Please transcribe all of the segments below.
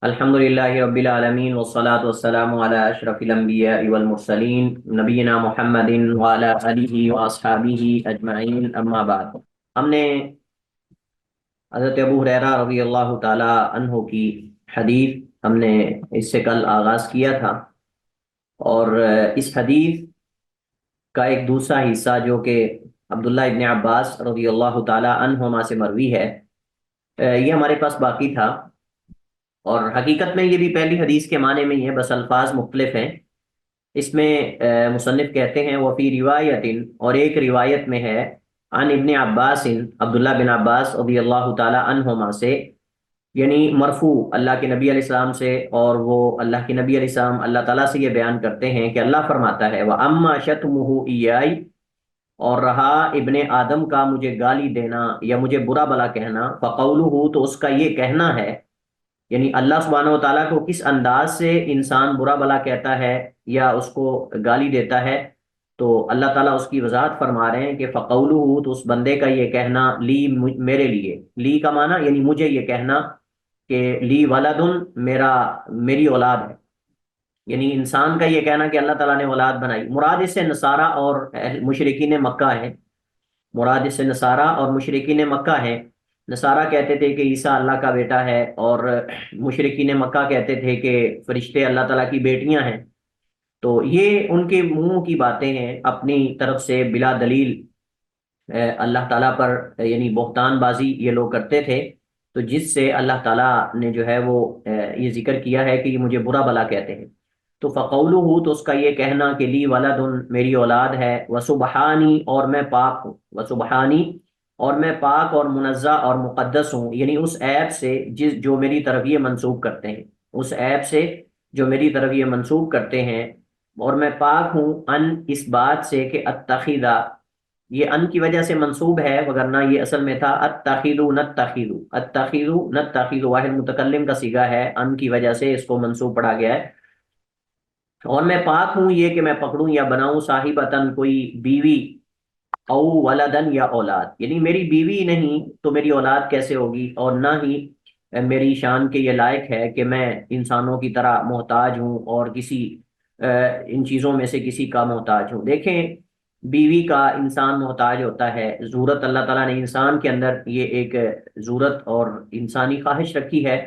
الحمدللہ رب العالمین والصلاة والسلام علی اشرف الانبیاء والمرسلین نبینا محمد وعلی آلہ واصحابہ اجمعین اما بعد۔ ہم نے حضرت ابو ہریرہ رضی اللہ تعالی عنہ کی حدیث ہم نے اس سے کل آغاز کیا تھا، اور اس حدیث کا ایک دوسرا حصہ جو کہ عبداللہ ابن عباس رضی اللہ تعالی عنہما سے مروی ہے، یہ ہمارے پاس باقی تھا۔ اور حقیقت میں یہ بھی پہلی حدیث کے معنی میں ہی ہے، بس الفاظ مختلف ہیں۔ اس میں مصنف کہتے ہیں وفی روایت، اور ایک روایت میں ہے عن ابن عباس، عبداللہ بن عباس رضی اللہ تعالی عنہما سے، یعنی مرفوع اللہ کے نبی علیہ السلام سے، اور وہ اللہ کے نبی علیہ السلام اللہ تعالیٰ سے یہ بیان کرتے ہیں کہ اللہ فرماتا ہے وَأَمَّا شَتْمُهُ إِيَّاي، اور رہا ابن آدم کا مجھے گالی دینا یا مجھے برا بلا کہنا، فَقَوْلُهُ، تو اس کا یہ کہنا ہے، یعنی اللہ سبحانہ و تعالیٰ کو کس انداز سے انسان برا بلا کہتا ہے یا اس کو گالی دیتا ہے، تو اللہ تعالیٰ اس کی وضاحت فرما رہے ہیں کہ فَقَوْلُهُ، تو اس بندے کا یہ کہنا، لی، میرے لیے، لی کا معنی یعنی مجھے یہ کہنا کہ لی ولدن، میری اولاد ہے، یعنی انسان کا یہ کہنا کہ اللہ تعالیٰ نے اولاد بنائی۔ مراد اس سے نصارہ اور مشرکین مکہ ہے، مراد اس سے نصارہ اور مشرکین مکہ ہے۔ نصارہ کہتے تھے کہ عیسیٰ اللہ کا بیٹا ہے، اور مشرکین مکہ کہتے تھے کہ فرشتے اللہ تعالیٰ کی بیٹیاں ہیں۔ تو یہ ان کے منہ کی باتیں ہیں، اپنی طرف سے بلا دلیل اللہ تعالیٰ پر یعنی بہتان بازی یہ لوگ کرتے تھے، تو جس سے اللہ تعالیٰ نے جو ہے وہ یہ ذکر کیا ہے کہ یہ مجھے برا بلا کہتے ہیں۔ تو فقولہ، تو اس کا یہ کہنا کہ لی ولد، میری اولاد ہے، وسبحانی، اور میں پاک ہوں، وسبحانی، اور میں پاک اور منزہ اور مقدس ہوں، یعنی اس عیب سے جو میری طرف یہ منسوب کرتے ہیں، اس عیب سے جو میری طرف یہ منسوب کرتے ہیں، اور میں پاک ہوں ان، اس بات سے کہ اتخذا، یہ ان کی وجہ سے منسوب ہے، وگرنہ یہ اصل میں تھا اتخذو نتخذو، اتخذو نتخذو، واحد متکلم کا صیغہ ہے، ان کی وجہ سے اس کو منسوب پڑھا گیا ہے۔ اور میں پاک ہوں یہ کہ میں پکڑوں یا بناؤں صاحبتن، کوئی بیوی، او ولدن، یا اولاد، یعنی میری بیوی نہیں تو میری اولاد کیسے ہوگی، اور نہ ہی میری شان کے یہ لائق ہے کہ میں انسانوں کی طرح محتاج ہوں اور کسی ان چیزوں میں سے کسی کا محتاج ہوں۔ دیکھیں، بیوی کا انسان محتاج ہوتا ہے، ضرورت اللہ تعالیٰ نے انسان کے اندر یہ ایک ضرورت اور انسانی خواہش رکھی ہے،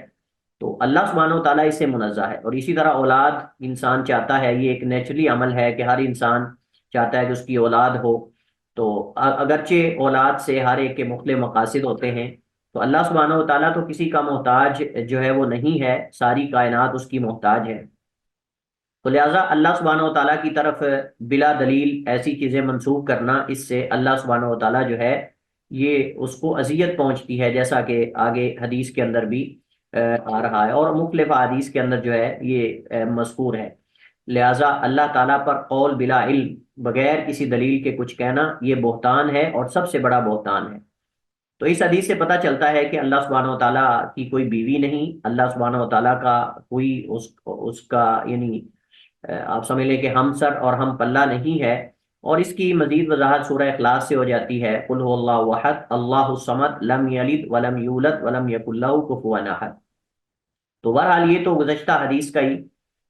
تو اللہ سبحانہ و تعالیٰ اس سے منزہ ہے۔ اور اسی طرح اولاد انسان چاہتا ہے، یہ ایک نیچرلی عمل ہے کہ ہر انسان چاہتا ہے کہ اس کی اولاد ہو، تو اگرچہ اولاد سے ہر ایک کے مختلف مقاصد ہوتے ہیں، تو اللہ سبحانہ و تعالیٰ تو کسی کا محتاج جو ہے وہ نہیں ہے، ساری کائنات اس کی محتاج ہے۔ تو لہٰذا اللہ سبحانہ و تعالیٰ کی طرف بلا دلیل ایسی چیزیں منسوخ کرنا، اس سے اللہ سبحانہ و تعالیٰ جو ہے یہ اس کو اذیت پہنچتی ہے، جیسا کہ آگے حدیث کے اندر بھی آ رہا ہے، اور مختلف حدیث کے اندر جو ہے یہ مذکور ہے۔ لہٰذا اللہ تعالیٰ پر قول بلا علم، بغیر کسی دلیل کے کچھ کہنا، یہ بہتان ہے اور سب سے بڑا بہتان ہے۔ تو اس حدیث سے پتہ چلتا ہے کہ اللہ سبحانہ و تعالیٰ کی کوئی بیوی نہیں، اللہ سبحانہ و تعالیٰ کا کوئی اس کا یعنی آپ سمجھ لیں کہ ہم سر اور ہم پلہ نہیں ہے۔ اور اس کی مزید وضاحت سورہ اخلاص سے ہو جاتی ہے، قل هو اللہ احد اللہ الصمد لم یلد ولم یولد ولم یکن لہ کفوا احد۔ تو بہرحال یہ تو گزشتہ حدیث کا ہی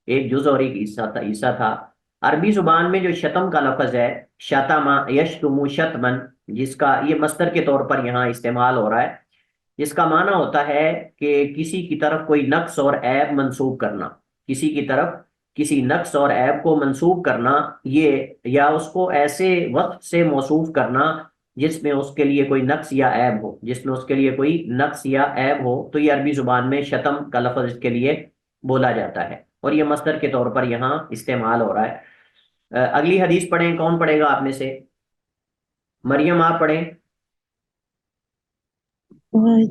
ایک جز اور ایک حصہ تھا۔ عربی زبان میں جو شتم کا لفظ ہے، شتما یشتم شتمن، جس کا یہ مصدر کے طور پر یہاں استعمال ہو رہا ہے، جس کا معنی ہوتا ہے کہ کسی کی طرف کوئی نقص اور عیب منسوب کرنا، کسی کی طرف کسی نقص اور عیب کو منسوب کرنا، یہ یا اس کو ایسے وقت سے موصوف کرنا جس میں اس کے لیے کوئی نقص یا عیب ہو، جس میں اس کے لیے کوئی نقص یا عیب ہو، تو یہ عربی زبان میں شتم کا لفظ اس کے لیے بولا جاتا ہے، اور یہ مصدر کے طور پر یہاں استعمال ہو رہا ہے۔ اگلی حدیث پڑھیں، کون پڑھے گا آپ میں سے؟ مریم آپ پڑھیں۔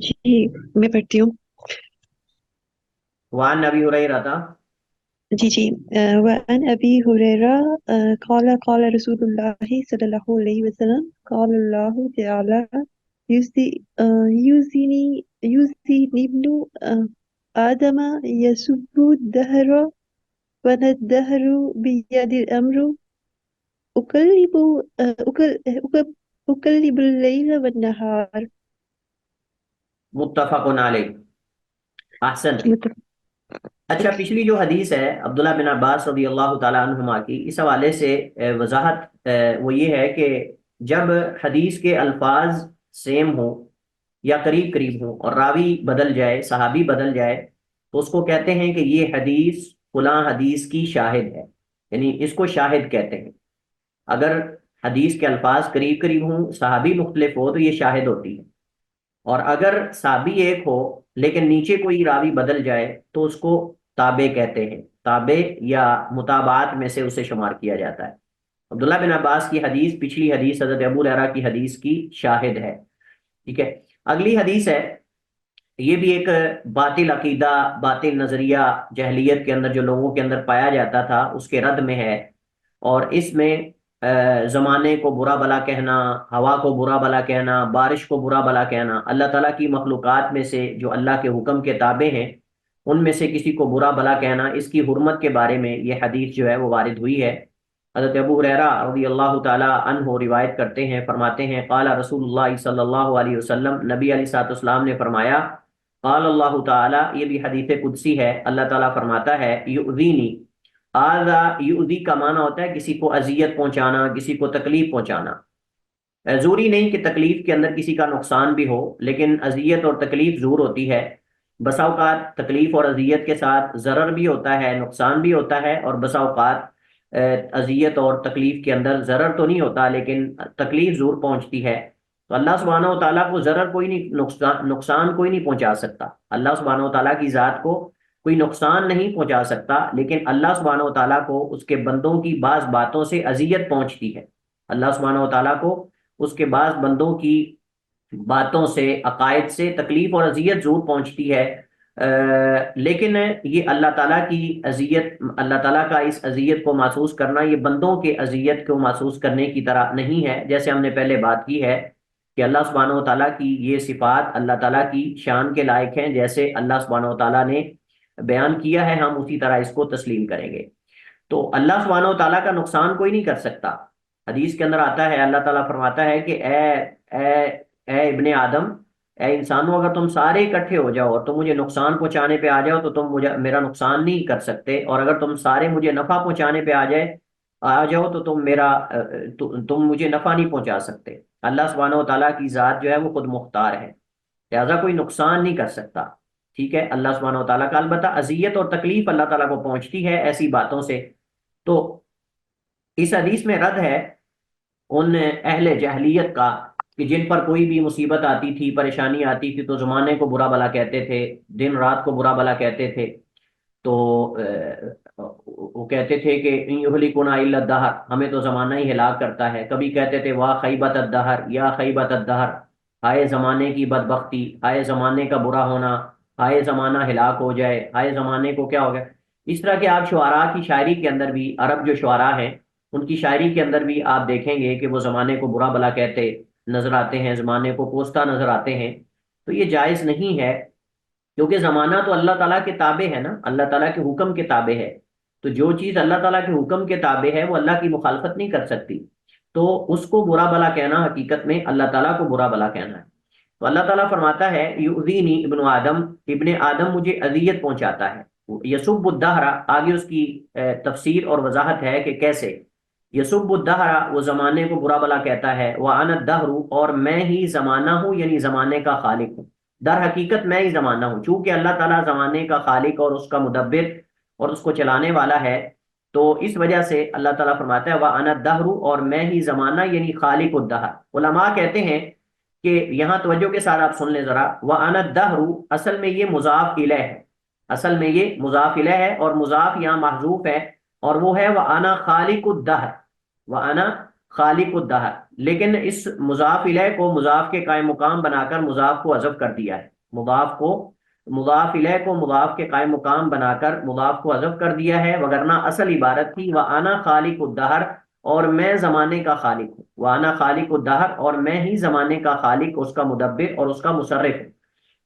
جی میں پڑھتی ہوں۔ وعن نبی ہریرہ تھا، جی وعن ابی ہریرہ قال قال رسول اللہ صلی اللہ علیہ وسلم قال اللہ تعالی یوزینی ابن آدم یسب الدہر وانا الدہر بید الامر اقلب اقلب اللیل والنہار۔ متفق علیہ، احسن۔ اچھا، پچھلی جو حدیث ہے عبداللہ بن عباس رضی اللہ تعالیٰ عنہما کی، اس حوالے سے وضاحت وہ یہ ہے کہ جب حدیث کے الفاظ سیم ہوں یا قریب قریب ہوں اور راوی بدل جائے، صحابی بدل جائے، تو اس کو کہتے ہیں کہ یہ حدیث فلاں حدیث کی شاہد ہے، یعنی اس کو شاہد کہتے ہیں۔ اگر حدیث کے الفاظ قریب قریب ہوں، صحابی مختلف ہو، تو یہ شاہد ہوتی ہے۔ اور اگر صحابی ایک ہو لیکن نیچے کوئی راوی بدل جائے تو اس کو تابع کہتے ہیں، تابع یا متابعات میں سے اسے شمار کیا جاتا ہے۔ عبداللہ بن عباس کی حدیث پچھلی حدیث حضرت ابو ہریرہ کی حدیث کی شاہد ہے، ٹھیک ہے۔ اگلی حدیث ہے، یہ بھی ایک باطل عقیدہ، باطل نظریہ جہلیت کے اندر جو لوگوں کے اندر پایا جاتا تھا، اس کے رد میں ہے۔ اور اس میں زمانے کو برا بلا کہنا، ہوا کو برا بلا کہنا، بارش کو برا بلا کہنا، اللہ تعالیٰ کی مخلوقات میں سے جو اللہ کے حکم کے تابع ہیں ان میں سے کسی کو برا بلا کہنا، اس کی حرمت کے بارے میں یہ حدیث جو ہے وہ وارد ہوئی ہے۔ حضرت ابو ہریرہ رضی اللہ تعالی عنہ روایت کرتے ہیں، فرماتے ہیں قال رسول اللہ صلی اللہ علیہ وسلم، نبی علیہ الصلوۃ والسلام نے فرمایا، قال اللہ تعالی، یہ بھی حدیث قدسی ہے، اللہ تعالیٰ فرماتا ہے، یؤذینی، آذا یؤذی کا معنی ہوتا ہے کسی کو اذیت پہنچانا، کسی کو تکلیف پہنچانا۔ ضروری نہیں کہ تکلیف کے اندر کسی کا نقصان بھی ہو، لیکن اذیت اور تکلیف ضرور ہوتی ہے۔ بسا اوقات تکلیف اور اذیت کے ساتھ ضرر بھی ہوتا ہے، نقصان بھی ہوتا ہے، اور بسا اوقات اذیت اور تکلیف کے اندر ضرر تو نہیں ہوتا لیکن تکلیف ضرور پہنچتی ہے۔ تو اللہ سبحانہ و تعالیٰ کو ضرر کوئی نہیں، نقصان کوئی نہیں پہنچا سکتا۔ اللہ سبحانہ و تعالیٰ کی ذات کو کوئی نقصان نہیں پہنچا سکتا، لیکن اللہ سبحانہ و تعالیٰ کو اس کے بندوں کی بعض باتوں سے اذیت پہنچتی ہے۔ اللہ سبحانہ و تعالیٰ کو اس کے بعض بندوں کی باتوں سے، عقائد سے تکلیف اور اذیت ضرور پہنچتی ہے، لیکن یہ اللہ تعالیٰ کی اذیت، اللہ تعالیٰ کا اس اذیت کو محسوس کرنا یہ بندوں کے اذیت کو محسوس کرنے کی طرح نہیں ہے۔ جیسے ہم نے پہلے بات کی ہے کہ اللہ سبحانہ و تعالیٰ کی یہ صفات اللہ تعالیٰ کی شان کے لائق ہیں، جیسے اللہ سبحانہ و تعالیٰ نے بیان کیا ہے ہم اسی طرح اس کو تسلیم کریں گے۔ تو اللہ سبحانہ و تعالیٰ کا نقصان کوئی نہیں کر سکتا۔ حدیث کے اندر آتا ہے، اللہ تعالیٰ فرماتا ہے کہ اے ابن آدم، اے انسانوں، اگر تم سارے اکٹھے ہو جاؤ اور تم مجھے نقصان پہنچانے پہ آ جاؤ تو تم مجھے میرا نقصان نہیں کر سکتے، اور اگر تم سارے مجھے نفع پہنچانے پہ آ جاؤ تو تم مجھے نفع نہیں پہنچا سکتے۔ اللہ سبحانہ و تعالیٰ کی ذات جو ہے وہ خود مختار ہے، لہذا کوئی نقصان نہیں کر سکتا، ٹھیک ہے، اللہ سبحانہ و تعالیٰ کا۔ البتہ اذیت اور تکلیف اللہ تعالیٰ کو پہنچتی ہے ایسی باتوں سے۔ تو اس حدیث میں رد ہے ان اہل جہلیت کا کہ جن پر کوئی بھی مصیبت آتی تھی، پریشانی آتی تھی، تو زمانے کو برا بلا کہتے تھے، دن رات کو برا بلا کہتے تھے۔ تو وہ کہتے تھے کہ ان یہلکنا الا الدہر، ہمیں تو زمانہ ہی ہلاک کرتا ہے۔ کبھی کہتے تھے واہ خیبت الدہر، یا خیبت الدہر، ہائے زمانے کی بدبختی، ہائے زمانے کا برا ہونا، ہائے زمانہ ہلاک ہو جائے، ہائے زمانے کو کیا ہو گیا۔ اس طرح کے آپ شعراء کی شاعری کے اندر بھی، عرب جو شعراء ہیں ان کی شاعری کے اندر بھی آپ دیکھیں گے کہ وہ زمانے کو برا بلا کہتے نظر آتے ہیں، زمانے کو کوستا نظر آتے ہیں۔ تو یہ جائز نہیں ہے، کیونکہ زمانہ تو اللہ تعالیٰ کے تابع ہے نا، اللہ تعالیٰ کے حکم کے تابع ہے۔ تو جو چیز اللہ تعالیٰ کے حکم کے تابع ہے وہ اللہ کی مخالفت نہیں کر سکتی، تو اس کو برا بلا کہنا حقیقت میں اللہ تعالیٰ کو برا بلا کہنا ہے۔ تو اللہ تعالیٰ فرماتا ہے یؤذینی ابن آدم، ابن آدم مجھے اذیت پہنچاتا ہے۔ یسب الدہر، آگے اس کی تفسیر اور وضاحت ہے کہ کیسے۔ یسب الدہر، وہ زمانے کو برا بلا کہتا ہے، وَأَنَا الدَّهْرُ، اور میں ہی زمانہ ہوں، یعنی زمانے کا خالق ہوں۔ در حقیقت میں ہی زمانہ ہوں، چونکہ اللہ تعالیٰ زمانے کا خالق اور اس کا مدبر اور اس کو چلانے والا ہے، تو اس وجہ سے اللہ تعالیٰ فرماتا ہے وَأَنَا الدَّهْرُ، اور میں ہی زمانہ یعنی خالق الدہر۔ علماء کہتے ہیں کہ یہاں توجہ کے ساتھ آپ سن لیں ذرا، وَأَنَا الدَّهْرُ اصل میں یہ مضاف الیہ ہے، اصل میں یہ مضاف الیہ ہے، اور مضاف یہاں محذوف ہے، اور وہ ہے وَأَنَا خالق الدہر، وَأَنَا خالق الدہر۔ لیکن اس مضاف الیہ کو مضاف کے قائم مقام بنا کر مضاف کو حذف کر دیا ہے، مضاف الیہ کو مضاف کے قائم مقام بنا کر مضاف کو حذف کر دیا ہے، وگرنہ اصل عبارت تھی وَأَنَا خالق الدہر، اور میں زمانے کا خالق ہوں، وَأَنَا خالق الدہر، اور میں ہی زمانے کا خالق، اس کا مدبر اور اس کا مصرف ہوں۔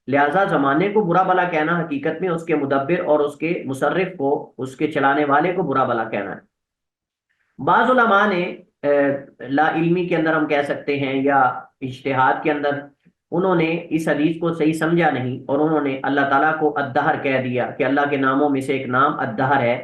لہٰذا زمانے کو برا بلا کہنا حقیقت میں اس کے مدبر اور اس کے مصرف کو، اس کے چلانے والے کو برا بلا کہنا ہے۔ بعض علماء نے لا علمی کے اندر ہم کہہ سکتے ہیں یا اجتہاد کے اندر انہوں نے اس حدیث کو صحیح سمجھا نہیں، اور انہوں نے اللہ تعالیٰ کو الدہر کہہ دیا کہ اللہ کے ناموں میں سے ایک نام الدہر ہے،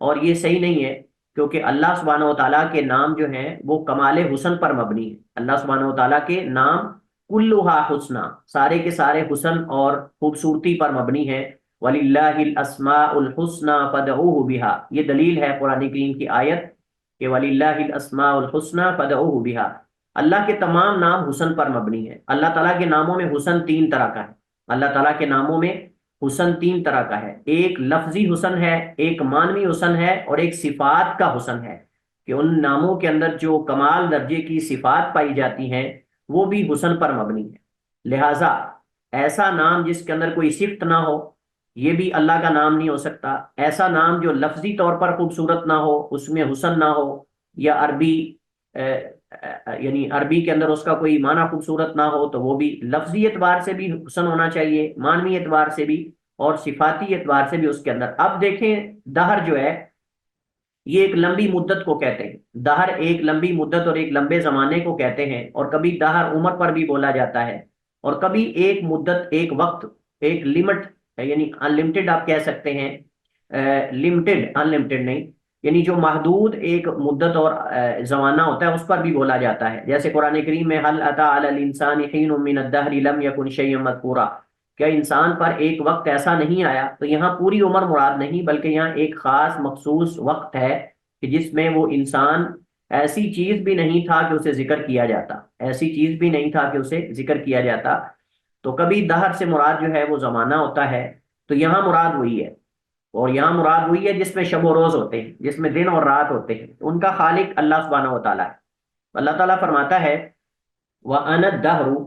اور یہ صحیح نہیں ہے، کیونکہ اللہ سبحانہ و تعالیٰ کے نام جو ہیں وہ کمال حسن پر مبنی ہے۔ اللہ سبحانہ و تعالیٰ کے نام کلھا حسنہ، سارے کے سارے حسن اور خوبصورتی پر مبنی ہیں۔ وَلِلَّهِ الْأَسْمَاءُ الْحُسْنَى فَادْعُوهُ بِهَا، یہ دلیل ہے قرآن کریم کی آیت کہ وَلِلَّهِ الْأَسْمَاءُ الْحُسْنَى فَادْعُوهُ بِهَا، اللہ کے تمام نام حسن پر مبنی ہے۔ اللہ تعالیٰ کے ناموں میں حسن تین طرح کا ہے، اللہ تعالیٰ کے ناموں میں حسن تین طرح کا ہے، ایک لفظی حسن ہے، ایک معنوی حسن ہے، اور ایک صفات کا حسن ہے، کہ ان ناموں کے اندر جو کمال درجے کی صفات پائی جاتی ہیں وہ بھی حسن پر مبنی ہے۔ لہٰذا ایسا نام جس کے اندر کوئی صفت نہ ہو یہ بھی اللہ کا نام نہیں ہو سکتا، ایسا نام جو لفظی طور پر خوبصورت نہ ہو، اس میں حسن نہ ہو، یا عربی یعنی عربی کے اندر اس کا کوئی معنی خوبصورت نہ ہو، تو وہ بھی لفظی اعتبار سے بھی حسن ہونا چاہیے، معنوی اعتبار سے بھی، اور صفاتی اعتبار سے بھی اس کے اندر۔ اب دیکھیں دہر جو ہے یہ ایک لمبی مدت کو کہتے ہیں، دہر ایک لمبی مدت اور ایک لمبے زمانے کو کہتے ہیں، اور کبھی دہر عمر پر بھی بولا جاتا ہے، اور کبھی ایک مدت، ایک وقت، ایک لمٹ، یعنی ان لمٹڈ آپ کہہ سکتے ہیں، لمٹڈ ان لمٹڈ نہیں، یعنی جو محدود ایک مدت اور زمانہ ہوتا ہے اس پر بھی بولا جاتا ہے۔ جیسے قرآن کریم میں حل اتی علی الانسان حین من الدہر لم یکن شیئا مذکورا، کیا انسان پر ایک وقت ایسا نہیں آیا؟ تو یہاں پوری عمر مراد نہیں، بلکہ یہاں ایک خاص مخصوص وقت ہے کہ جس میں وہ انسان ایسی چیز بھی نہیں تھا کہ اسے ذکر کیا جاتا، ایسی چیز بھی نہیں تھا کہ اسے ذکر کیا جاتا۔ تو کبھی دہر سے مراد جو ہے وہ زمانہ ہوتا ہے، تو یہاں مراد وہی ہے، اور یہاں مراد وہی ہے جس میں شب و روز ہوتے ہیں، جس میں دن اور رات ہوتے ہیں، ان کا خالق اللہ سبحانہ و تعالیٰ ہے۔ اللہ تعالیٰ فرماتا ہے وَأَنَا الدَّهْرُ،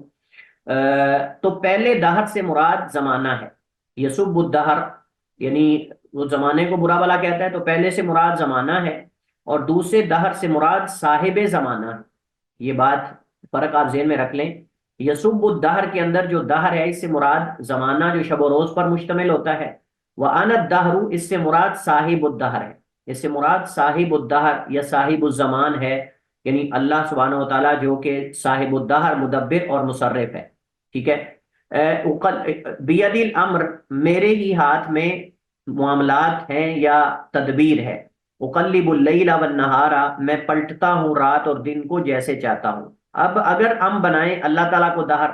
تو پہلے دہر سے مراد زمانہ ہے، یسب الدہر یعنی وہ زمانے کو برا بلا کہتا ہے، تو پہلے سے مراد زمانہ ہے، اور دوسرے دہر سے مراد صاحب زمانہ ہے۔ یہ بات فرق آپ ذہن میں رکھ لیں، یسب الدہر کے اندر جو دہر ہے اس سے مراد زمانہ جو شب و روز پر مشتمل ہوتا ہے، وَأَنَا الدَّهْرُ اس سے مراد صاحب الدہر ہے، اس سے مراد صاحب الدہر یا صاحب الزمان ہے، یعنی اللہ سبحانہ و تعالیٰ جو کہ صاحب الدہر، مدبر اور مصرف ہے، ٹھیک ہے۔ بید الامر میرے ہی ہاتھ میں معاملات ہیں یا تدبیر ہے، اقلب اللیل والنہار میں پلٹتا ہوں رات اور دن کو جیسے چاہتا ہوں۔ اب اگر ہم بنائیں اللہ تعالیٰ کو دہر،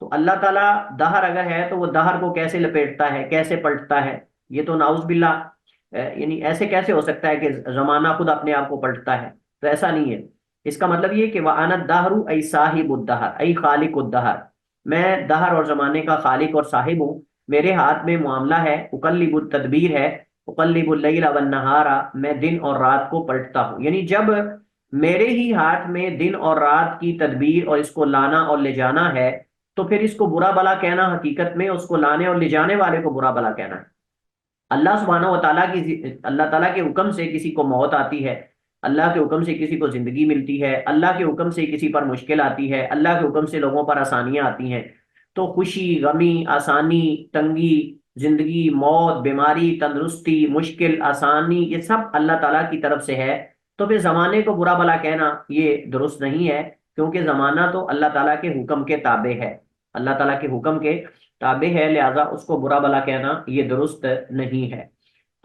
تو اللہ تعالیٰ دہر اگر ہے تو وہ دہر کو کیسے لپیٹتا ہے، کیسے پلٹتا ہے؟ یہ تو نعوذ باللہ، یعنی ایسے کیسے ہو سکتا ہے کہ زمانہ خود اپنے آپ کو پلٹتا ہے؟ تو ایسا نہیں ہے۔ اس کا مطلب یہ کہ وَأَنَا الدَّهْرُ ای صاحب الدہر ای خالق الدہر، میں دہر اور زمانے کا خالق اور صاحب ہوں، میرے ہاتھ میں معاملہ ہے، اقلب التدبیر ہے، اقلب اللیل والنہار میں دن اور رات کو پلٹتا ہوں، یعنی جب میرے ہی ہاتھ میں دن اور رات کی تدبیر اور اس کو لانا اور لے جانا ہے، تو پھر اس کو برا بلا کہنا حقیقت میں اس کو لانے اور لے جانے والے کو برا بلا کہنا ہے۔ اللہ سبحانہ و تعالیٰ اللہ تعالیٰ کے حکم سے کسی کو موت آتی ہے، اللہ کے حکم سے کسی کو زندگی ملتی ہے، اللہ کے حکم سے کسی پر مشکل آتی ہے، اللہ کے حکم سے لوگوں پر آسانیاں آتی ہیں۔ تو خوشی، غمی، آسانی، تنگی، زندگی، موت، بیماری، تندرستی، مشکل، آسانی، یہ سب اللہ تعالیٰ کی طرف سے ہے۔ تو پھر زمانے کو برا بلا کہنا یہ درست نہیں ہے، کیونکہ زمانہ تو اللہ تعالیٰ کے حکم کے تابع ہے، اللہ تعالیٰ کے حکم کے تابع ہے، لہذا اس کو برا بلا کہنا یہ درست نہیں ہے۔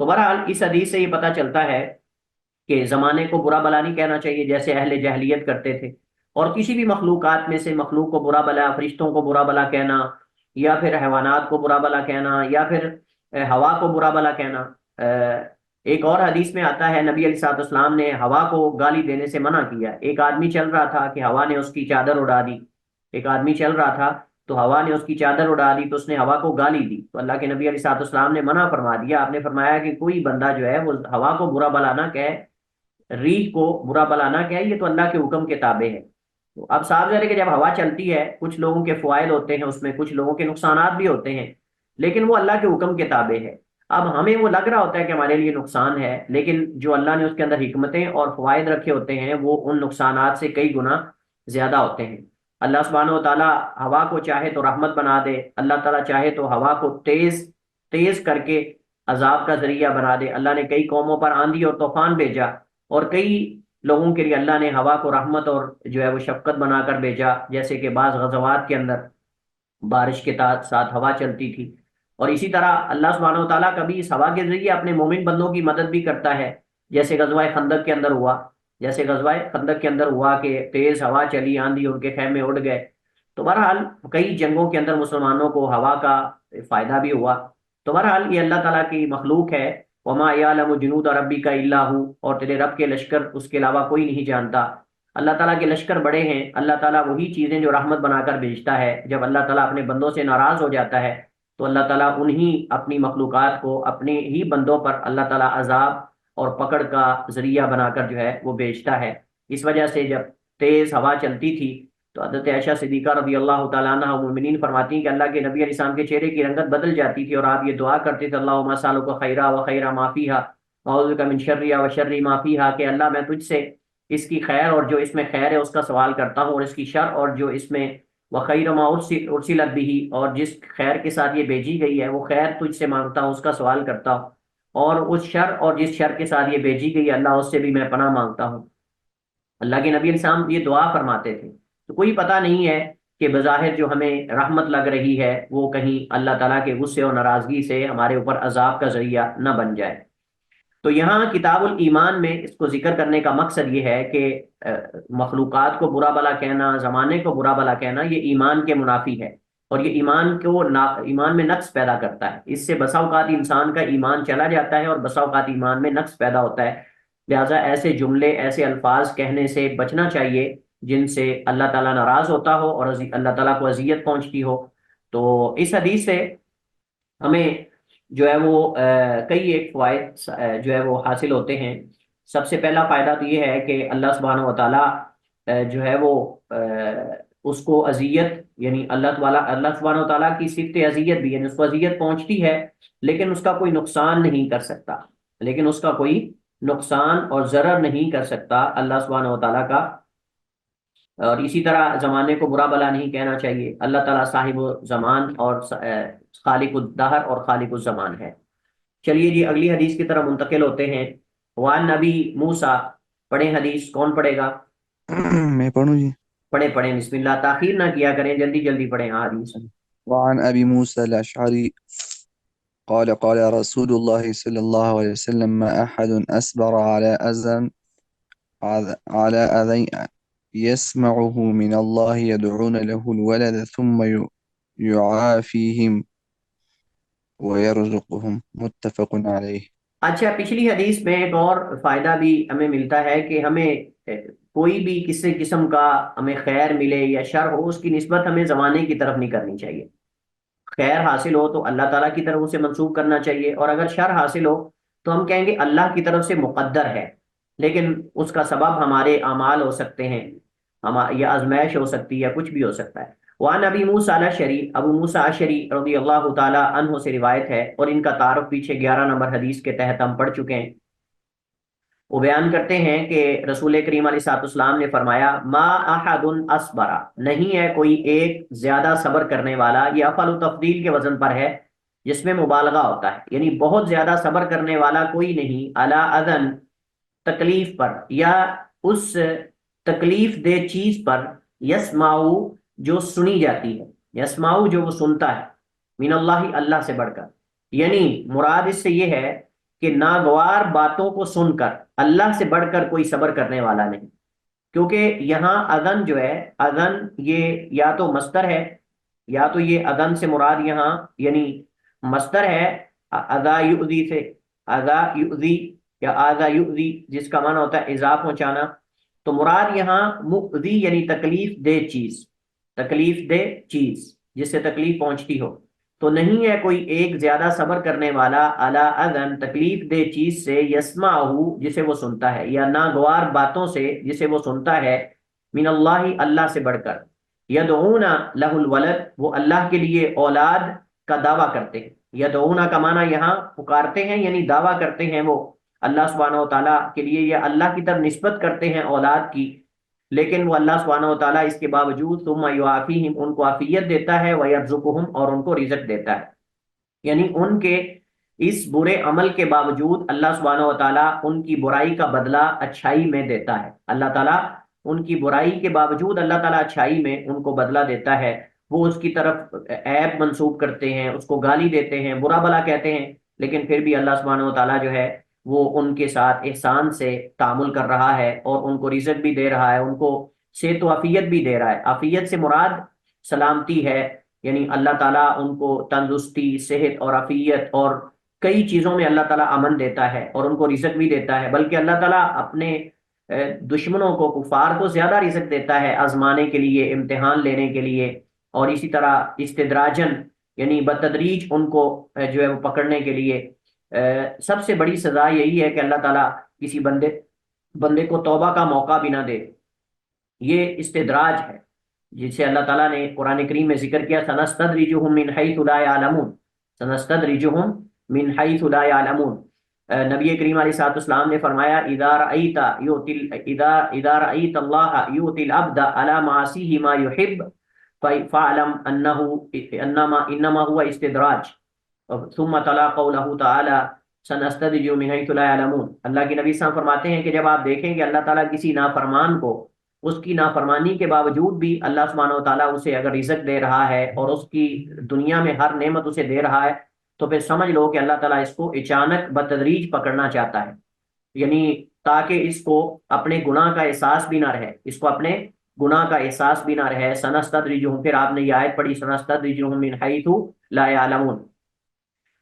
تو بہرحال اس حدیث سے یہ پتہ چلتا ہے کہ زمانے کو برا بلا نہیں کہنا چاہیے جیسے اہل جاہلیت کرتے تھے، اور کسی بھی مخلوقات میں سے مخلوق کو برا بلا، فرشتوں کو برا بلا کہنا، یا پھر حیوانات کو برا بلا کہنا، یا پھر ہوا کو برا بلا کہنا۔ ایک اور حدیث میں آتا ہے نبی علیہ الصلوۃ والسلام نے ہوا کو گالی دینے سے منع کیا۔ ایک آدمی چل رہا تھا کہ ہوا نے اس کی چادر اڑا دی، ایک آدمی چل رہا تھا تو ہوا نے اس کی چادر اڑا دی، تو اس نے ہوا کو گالی دی، تو اللہ کے نبی علیہ الصلوۃ والسلام نے منع فرما دیا۔ آپ نے فرمایا کہ کوئی بندہ جو ہے وہ ہوا کو برا بلا نہ کہے، ریح کو برا بلا نہ کہے، یہ تو اللہ کے حکم کے تابع ہے۔ تو اب صاف ظاہر ہے کہ جب ہوا چلتی ہے کچھ لوگوں کے فوائد ہوتے ہیں اس میں، کچھ لوگوں کے نقصانات بھی ہوتے ہیں، لیکن وہ اللہ کے حکم کے تابع ہے۔ اب ہمیں وہ لگ رہا ہوتا ہے کہ ہمارے لیے نقصان ہے، لیکن جو اللہ نے اس کے اندر حکمتیں اور فوائد رکھے ہوتے ہیں وہ ان نقصانات سے کئی گنا زیادہ ہوتے ہیں۔ اللہ سبحانہ و تعالیٰ ہوا کو چاہے تو رحمت بنا دے، اللہ تعالیٰ چاہے تو ہوا کو تیز کر کے عذاب کا ذریعہ بنا دے۔ اللہ نے کئی قوموں پر آندھی اور طوفان بھیجا، اور کئی لوگوں کے لیے اللہ نے ہوا کو رحمت اور جو ہے وہ شفقت بنا کر بھیجا، جیسے کہ بعض غزوات کے اندر بارش کے ساتھ ہوا چلتی تھی۔ اور اسی طرح اللہ سبحانہ و تعالیٰ کبھی اس ہوا کے ذریعے اپنے مومن بندوں کی مدد بھی کرتا ہے، جیسے غزوہ خندق کے اندر ہوا، کہ تیز ہوا چلی، آندھی، ان کے خیمے اڑ گئے۔ تو بہرحال کئی جنگوں کے اندر مسلمانوں کو ہوا کا فائدہ بھی ہوا۔ تو بہرحال یہ اللہ تعالیٰ کی مخلوق ہے۔ وما یعلم جنود ربک الا ہو، اور تیرے رب کے لشکر اس کے علاوہ کوئی نہیں جانتا۔ اللہ تعالیٰ کے لشکر بڑے ہیں۔ اللہ تعالیٰ وہی چیزیں جو رحمت بنا کر بھیجتا ہے، جب اللہ تعالیٰ اپنے بندوں سے ناراض ہو جاتا ہے تو اللہ تعالیٰ انہی اپنی مخلوقات کو اپنے ہی بندوں پر اللہ تعالیٰ عذاب اور پکڑ کا ذریعہ بنا کر جو ہے وہ بھیجتا ہے۔ اس وجہ سے جب تیز ہوا چلتی تھی تو حضرت عائشہ صدیقہ رضی اللہ تعالیٰ عنہ مومنین فرماتی ہیں کہ اللہ کے نبی علیہ السلام کے چہرے کی رنگت بدل جاتی تھی، اور آپ یہ دعا کرتے تھے، اللہم اسألک خیرا و خیر ما فیہا واعوذ بک من شرها و شر ما فیہا، کہ اللہ میں تجھ سے اس کی خیر اور جو اس میں خیر ہے اس کا سوال کرتا ہوں، اور اس کی شر اور جو اس میں وخیر ما ارسلت به، اور جس خیر کے ساتھ یہ بھیجی گئی ہے وہ خیر تجھ سے مانگتا ہوں، اس کا سوال کرتا ہوں، اور اس شر اور جس شر کے ساتھ یہ بھیجی گئی ہے اللہ اس سے بھی میں پناہ مانگتا ہوں۔ اللہ کے نبی علیہ السلام یہ دعا فرماتے تھے۔ تو کوئی پتہ نہیں ہے کہ بظاہر جو ہمیں رحمت لگ رہی ہے وہ کہیں اللہ تعالیٰ کے غصے اور ناراضگی سے ہمارے اوپر عذاب کا ذریعہ نہ بن جائے۔ تو یہاں کتاب الایمان میں اس کو ذکر کرنے کا مقصد یہ ہے کہ مخلوقات کو برا بلا کہنا، زمانے کو برا بلا کہنا، یہ ایمان کے منافی ہے، اور یہ ایمان میں نقص پیدا کرتا ہے۔ اس سے بسا اوقات انسان کا ایمان چلا جاتا ہے اور بسا اوقات ایمان میں نقص پیدا ہوتا ہے۔ لہٰذا ایسے جملے، ایسے الفاظ کہنے سے بچنا چاہیے جن سے اللہ تعالیٰ ناراض ہوتا ہو اور اللہ تعالیٰ کو اذیت پہنچتی ہو۔ تو اس حدیث سے ہمیں جو ہے وہ کئی ایک فوائد جو ہے وہ حاصل ہوتے ہیں۔ سب سے پہلا فائدہ تو یہ ہے کہ اللہ سبحانہ و تعالیٰ جو ہے وہ اس کو اذیت، یعنی اللہ سبحانہ و تعالیٰ کی صفت اذیت بھی، یعنی اس کو اذیت پہنچتی ہے لیکن اس کا کوئی نقصان نہیں کر سکتا، اور ضرر نہیں کر سکتا اللہ سبحانہ و تعالیٰ کا۔ اور اسی طرح زمانے کو برا بلا نہیں کہنا چاہیے۔ اللہ تعالیٰ صاحب زمان اور خالق الدہر اور خالق الزمان ہے۔ چلیے جی اگلی حدیث کی طرف منتقل ہوتے ہیں۔ وعن نبی موسیٰ، پڑھیں حدیث، کون پڑھے گا؟ میں پڑھوں جی؟ پڑھیں بسم اللہ، تاخیر نہ کیا کریں، جلدی جلدی پڑھیں حدیث۔ وعن ابی موسیٰ الاشعری قال قال رسول الله صلى الله عليه وسلم ما أحد أصبر على أذى يسمعه من الله يدعون له الولد ثم يعافيهم ويرزقهم متفق عليه۔ اچھا، پچھلی حدیث میں ایک اور فائدہ بھی ہمیں ملتا ہے کہ ہمیں کوئی بھی کسی قسم کا ہمیں خیر ملے یا شر ہو، اس کی نسبت ہمیں زمانے کی طرف نہیں کرنی چاہیے۔ خیر حاصل ہو تو اللہ تعالیٰ کی طرف اسے منسوب کرنا چاہیے، اور اگر شر حاصل ہو تو ہم کہیں گے اللہ کی طرف سے مقدر ہے، لیکن اس کا سبب ہمارے اعمال ہو سکتے ہیں، یا آزمائش ہو سکتی ہے، یا کچھ بھی ہو سکتا ہے۔ وعن ابی موسیٰ الاشعری، ابو موسیٰ اشعری رضی اللہ تعالی عنہ سے روایت ہے، اور ان کا تعارف پیچھے 11 نمبر حدیث کے تحت ہم پڑھ چکے ہیں۔ وہ بیان کرتے ہیں کہ رسول کریم علیہ الصلوۃ والسلام نے فرمایا ما احد اصبر، نہیں ہے کوئی ایک زیادہ صبر کرنے والا، یہ افعل و تفضیل کے وزن پر ہے جس میں مبالغہ ہوتا ہے، یعنی بہت زیادہ صبر کرنے والا کوئی نہیں، علی اذن، تکلیف پر، یا اس تکلیف دہ چیز پر، یسمعو جو سنی جاتی ہے، یسمعو جو وہ سنتا ہے، من اللہ اللہ سے بڑھ کر، یعنی مراد اس سے یہ ہے کہ ناگوار باتوں کو سن کر اللہ سے بڑھ کر کوئی صبر کرنے والا نہیں۔ کیونکہ یہاں اذن جو ہے، اذن یہ یا تو مصدر ہے، یا تو یہ اذن سے مراد یہاں یعنی مصدر ہے اذا یؤذی سے، اذا یؤذی یا اذا یؤذی، جس کا معنی ہوتا ہے ایذا پہنچانا، تو مراد یہاں مؤذی یعنی تکلیف دہ چیز، تکلیف دہ چیز جس سے تکلیف پہنچتی ہو۔ تو نہیں ہے کوئی ایک زیادہ صبر کرنے والا علی اذن، تکلیف دہ چیز سے، یسمعہ جسے وہ سنتا ہے، یا ناگوار باتوں سے جسے وہ سنتا ہے، من اللہ اللہ سے بڑھ کر، یدعون لہ الولد وہ اللہ کے لیے اولاد کا دعویٰ کرتے ہیں۔ یدعون کا معنی یہاں پکارتے ہیں، یعنی دعویٰ کرتے ہیں وہ اللہ سبحانہ و تعالیٰ کے لیے، یا اللہ کی طرف نسبت کرتے ہیں اولاد کی، لیکن وہ اللہ سبحانہ و تعالیٰ اس کے باوجود ثم یعافیہم ان کو عافیت دیتا ہے، ویرزقہم اور ان کو رزق دیتا ہے، یعنی ان کے اس برے عمل کے باوجود اللہ سبحانہ و تعالیٰ ان کی برائی کا بدلہ اچھائی میں دیتا ہے۔ اللہ تعالیٰ ان کی برائی کے باوجود اللہ تعالیٰ اچھائی میں ان کو بدلہ دیتا ہے۔ وہ اس کی طرف عیب منسوب کرتے ہیں، اس کو گالی دیتے ہیں، برا بھلا کہتے ہیں، لیکن پھر بھی اللہ سبحانہ و تعالیٰ جو ہے وہ ان کے ساتھ احسان سے تعامل کر رہا ہے، اور ان کو رزق بھی دے رہا ہے، ان کو صحت و عافیت بھی دے رہا ہے۔ عافیت سے مراد سلامتی ہے، یعنی اللہ تعالیٰ ان کو تندرستی، صحت اور عافیت اور کئی چیزوں میں اللہ تعالیٰ امن دیتا ہے، اور ان کو رزق بھی دیتا ہے، بلکہ اللہ تعالیٰ اپنے دشمنوں کو، کفار کو زیادہ رزق دیتا ہے آزمانے کے لیے، امتحان لینے کے لیے، اور اسی طرح استدراجن یعنی بتدریج ان کو جو ہے وہ پکڑنے کے لیے۔ سب سے بڑی سزا یہی ہے کہ اللہ تعالیٰ کسی بندے کو توبہ کا موقع بھی نہ دے، یہ استدراج ہے جسے اللہ تعالیٰ نے قرآن کریم میں ذکر کیا، سنستدرجہم من حیث لا یعلمون، سنستدرجہم من حیث لا یعلمون۔ نبی کریم علیہ الصلوۃ والسلام نے فرمایا، اذا رأیت اللہ یؤتی العبد علی معاصیہ ما یحب فاعلم انما هو استدراج، ثم تلا قولہ تعالی سنستدرجہم من حیث لا یعلمون۔ اللہ کے نبی صلی اللہ علیہ وسلم فرماتے ہیں کہ جب آپ دیکھیں کہ اللہ تعالیٰ کسی نافرمان کو اس کی نافرمانی کے باوجود بھی اللہ سبحانہ و تعالیٰ اسے اگر رزق دے رہا ہے اور اس کی دنیا میں ہر نعمت اسے دے رہا ہے، تو پھر سمجھ لو کہ اللہ تعالیٰ اس کو اچانک بتدریج پکڑنا چاہتا ہے، یعنی تاکہ اس کو اپنے گناہ کا احساس بھی نہ رہے، اس کو اپنے گناہ کا احساس بھی نہ رہے۔ سنستدرجہم، پھر آپ نے یہ آیت پڑھی، سنستدرجہم من حیث لا یعلمون۔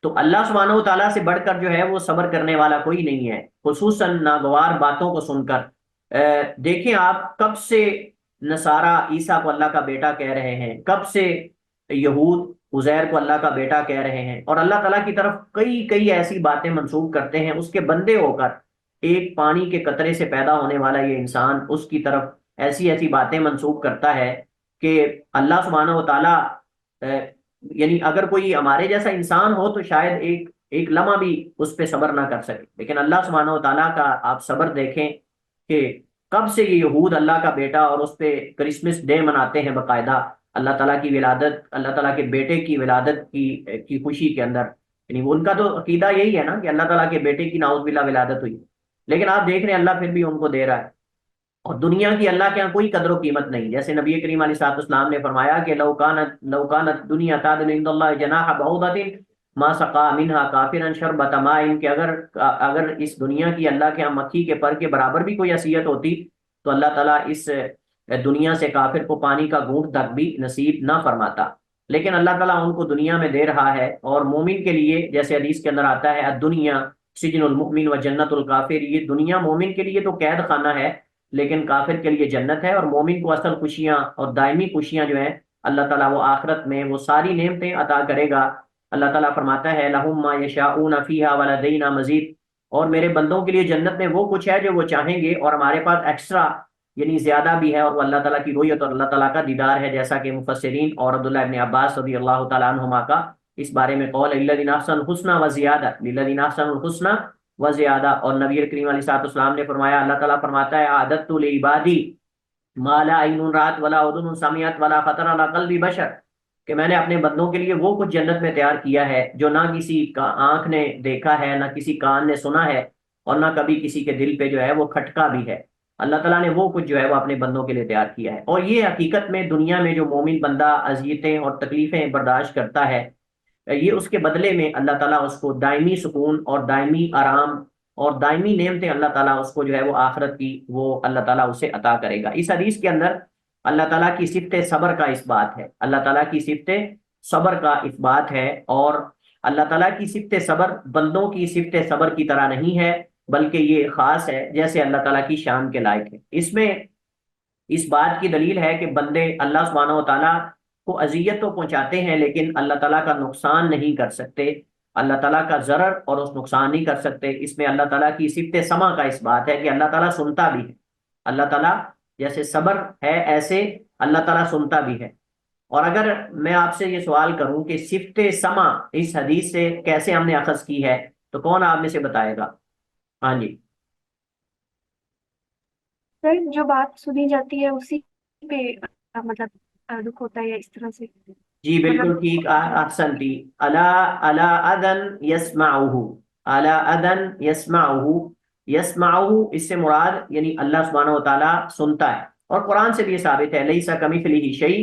تو اللہ سبحانہ و تعالیٰ سے بڑھ کر جو ہے وہ صبر کرنے والا کوئی نہیں ہے، خصوصاً ناگوار باتوں کو سن کر۔ دیکھیں آپ، کب سے نصارہ عیسیٰ کو اللہ کا بیٹا کہہ رہے ہیں، کب سے یہود عزیر کو اللہ کا بیٹا کہہ رہے ہیں، اور اللہ تعالیٰ کی طرف کئی ایسی باتیں منسوب کرتے ہیں، اس کے بندے ہو کر، ایک پانی کے قطرے سے پیدا ہونے والا یہ انسان اس کی طرف ایسی باتیں منسوب کرتا ہے کہ اللہ سبحانہ و تعالیٰ یعنی اگر کوئی ہمارے جیسا انسان ہو تو شاید ایک لمحہ بھی اس پہ صبر نہ کر سکے، لیکن اللہ سبحانہ و تعالیٰ کا آپ صبر دیکھیں کہ کب سے یہ یہود اللہ کا بیٹا اور اس پہ کرسمس ڈے مناتے ہیں باقاعدہ، اللہ تعالیٰ کی ولادت، اللہ تعالیٰ کے بیٹے کی ولادت کی خوشی کے اندر، یعنی ان کا تو عقیدہ یہی ہے نا کہ اللہ تعالیٰ کے بیٹے کی نعوذ باللہ ولادت ہوئی، لیکن آپ دیکھ رہے ہیں اللہ پھر بھی ان کو دے رہا ہے، اور دنیا کی اللہ کے یہاں کوئی قدر و قیمت نہیں۔ جیسے نبی کریم علیہ الصلوۃ والسلام نے فرمایا کہ لو کانت دنیا تعدل عند اللہ جناح بعوضۃ ما سقا منها کافرا شربۃ ماء، کہ اگر اس دنیا کی اللہ کے یہاں مکھی کے پر کے برابر بھی کوئی حیثیت ہوتی تو اللہ تعالیٰ اس دنیا سے کافر کو پانی کا گھونٹ تک بھی نصیب نہ فرماتا، لیکن اللہ تعالیٰ ان کو دنیا میں دے رہا ہے۔ اور مومن کے لیے جیسے حدیث کے اندر آتا ہے، الدنیا سجن المؤمن و جنت الکافر، یہ دنیا مومن کے لیے تو قید خانہ ہے لیکن کافر کے لیے جنت ہے، اور مومن کو اصل خوشیاں اور دائمی خوشیاں جو ہیں اللہ تعالیٰ وہ آخرت میں وہ ساری نعمتیں عطا کرے گا۔ اللہ تعالیٰ فرماتا ہے لَهُم مَّا يَشَاءُونَ فِيهَا وَلَدَيْنَا مَزِيدٌ، اور میرے بندوں کے لیے جنت میں وہ کچھ ہے جو وہ چاہیں گے، اور ہمارے پاس ایکسٹرا یعنی زیادہ بھی ہے، اور وہ اللہ تعالیٰ کی رویت اور اللہ تعالیٰ کا دیدار ہے، جیسا کہ مفسرین اور عبداللہ ابن عباس رضی اللہ تعالیٰ عنہما کا اس بارے میں قول لِلَّذِينَ أَحْسَنُوا الْحُسْنَى وَزِيَادَةٌ، لِلَّذِينَ أَحْسَنُوا الْحُسْنَى وَزِيَادَةٌ۔ اور نبی کریم علیہ الصلوۃ والسلام نے فرمایا، اللہ تعالیٰ فرماتا ہے اعددت لعبادی ما لا عین رأت ولا اذن سمعت ولا خطر علی قلب بشر، کہ میں نے اپنے بندوں کے لیے وہ کچھ جنت میں تیار کیا ہے جو نہ کسی کا آنکھ نے دیکھا ہے، نہ کسی کان نے سنا ہے، اور نہ کبھی کسی کے دل پہ جو ہے وہ کھٹکا بھی ہے۔ اللہ تعالیٰ نے وہ کچھ جو ہے وہ اپنے بندوں کے لیے تیار کیا ہے، اور یہ حقیقت میں دنیا میں جو مومن بندہ اذیتیں اور تکلیفیں برداشت کرتا ہے، یہ اس کے بدلے میں اللہ تعالیٰ اس کو دائمی سکون اور دائمی آرام اور دائمی نعمتیں اللہ تعالیٰ اس کو جو ہے وہ آخرت کی وہ اللہ تعالیٰ اسے عطا کرے گا۔ اس حدیث کے اندر اللہ تعالیٰ کی صفت صبر کا اس بات ہے، اللہ تعالیٰ کی صفت صبر کا اس بات ہے، اور اللہ تعالیٰ کی صفت صبر بندوں کی صفت صبر کی طرح نہیں ہے، بلکہ یہ خاص ہے جیسے اللہ تعالیٰ کی شان کے لائق ہے۔ اس میں اس بات کی دلیل ہے کہ بندے اللہ سبحانہ و تعالیٰ کو اذیت تو پہنچاتے ہیں لیکن اللہ تعالیٰ کا نقصان نہیں کر سکتے، اللہ تعالیٰ کا ضرر اور اس نقصان نہیں کر سکتے۔ اس میں اللہ تعالیٰ کی صفت سمع کا اس بات ہے کہ اللہ تعالیٰ سنتا بھی ہے، اللہ تعالیٰ جیسے صبر ہے ایسے اللہ تعالیٰ سنتا بھی ہے۔ اور اگر میں آپ سے یہ سوال کروں کہ صفت سمع اس حدیث سے کیسے ہم نے اخذ کی ہے تو کون آپ میں سے بتائے گا؟ ہاں جی، سر جو بات سنی جاتی ہے اسی پہ مطلب دکھ ہوتا ہے، یا اس طرح سے جی بالکل ٹھیک، احسنتی، الا اذن یسمعہ، الا اذن یسمعہ، یسمعہ اس سے مراد یعنی اللہ سبحانہ و تعالیٰ سنتا ہے، اور قرآن سے بھی یہ ثابت ہے لیسا کمثلہ شیء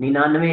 99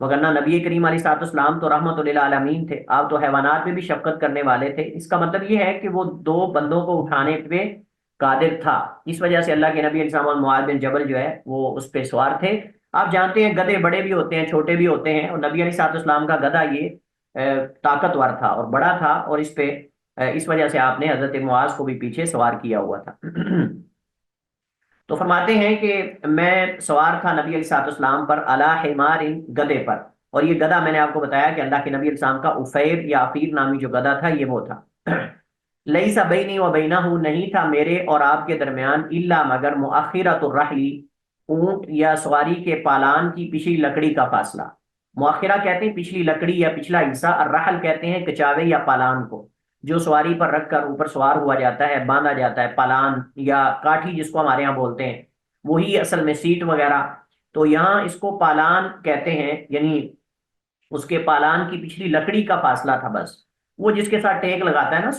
وگرنہ نبی کریم علیہ الصلوۃ والسلام تو رحمت للعالمین تھے، آپ تو حیوانات میں بھی شفقت کرنے والے تھے۔ اس کا مطلب یہ ہے کہ وہ دو بندوں کو اٹھانے پہ قادر تھا، اس وجہ سے اللہ کے نبی علیہ السلام معاذ بن جبل جو ہے وہ اس پہ سوار تھے۔ آپ جانتے ہیں گدھے بڑے بھی ہوتے ہیں چھوٹے بھی ہوتے ہیں، اور نبی علیہ الصلوۃ والسلام کا گدھا یہ طاقتور تھا اور بڑا تھا، اور اس پہ اس وجہ سے آپ نے حضرت معاذ کو بھی پیچھے سوار کیا ہوا تھا۔ تو فرماتے ہیں کہ میں سوار تھا نبی علیہ الصلوۃ والسلام پر علی حمار، گدھے پر، اور یہ گدھا میں نے آپ کو بتایا کہ اللہ کے نبی علیہ السلام کا افیر یا افیر نامی جو گدھا تھا یہ وہ تھا۔ لیس بینی و بینہ، نہیں تھا میرے اور آپ کے درمیان الا مگر مؤخرۃ الرحل، اونٹ یا سواری کے پالان کی پچھلی لکڑی کا فاصلہ۔ مؤخرہ کہتے ہیں پچھلی لکڑی یا پچھلا حصہ، الرحل کہتے ہیں کچاوے یا پالان کو، جو سواری پر رکھ کر اوپر سوار ہوا جاتا ہے، باندھا جاتا ہے، پالان یا کاٹھی جس کو ہمارے یہاں بولتے ہیں، وہی اصل میں سیٹ وغیرہ، تو یہاں اس کو پالان کہتے ہیں، یعنی اس کے پالان کی پچھلی لکڑی کا فاصلہ تھا بس، وہ جس کے ساتھ ٹیک لگاتا ہے نا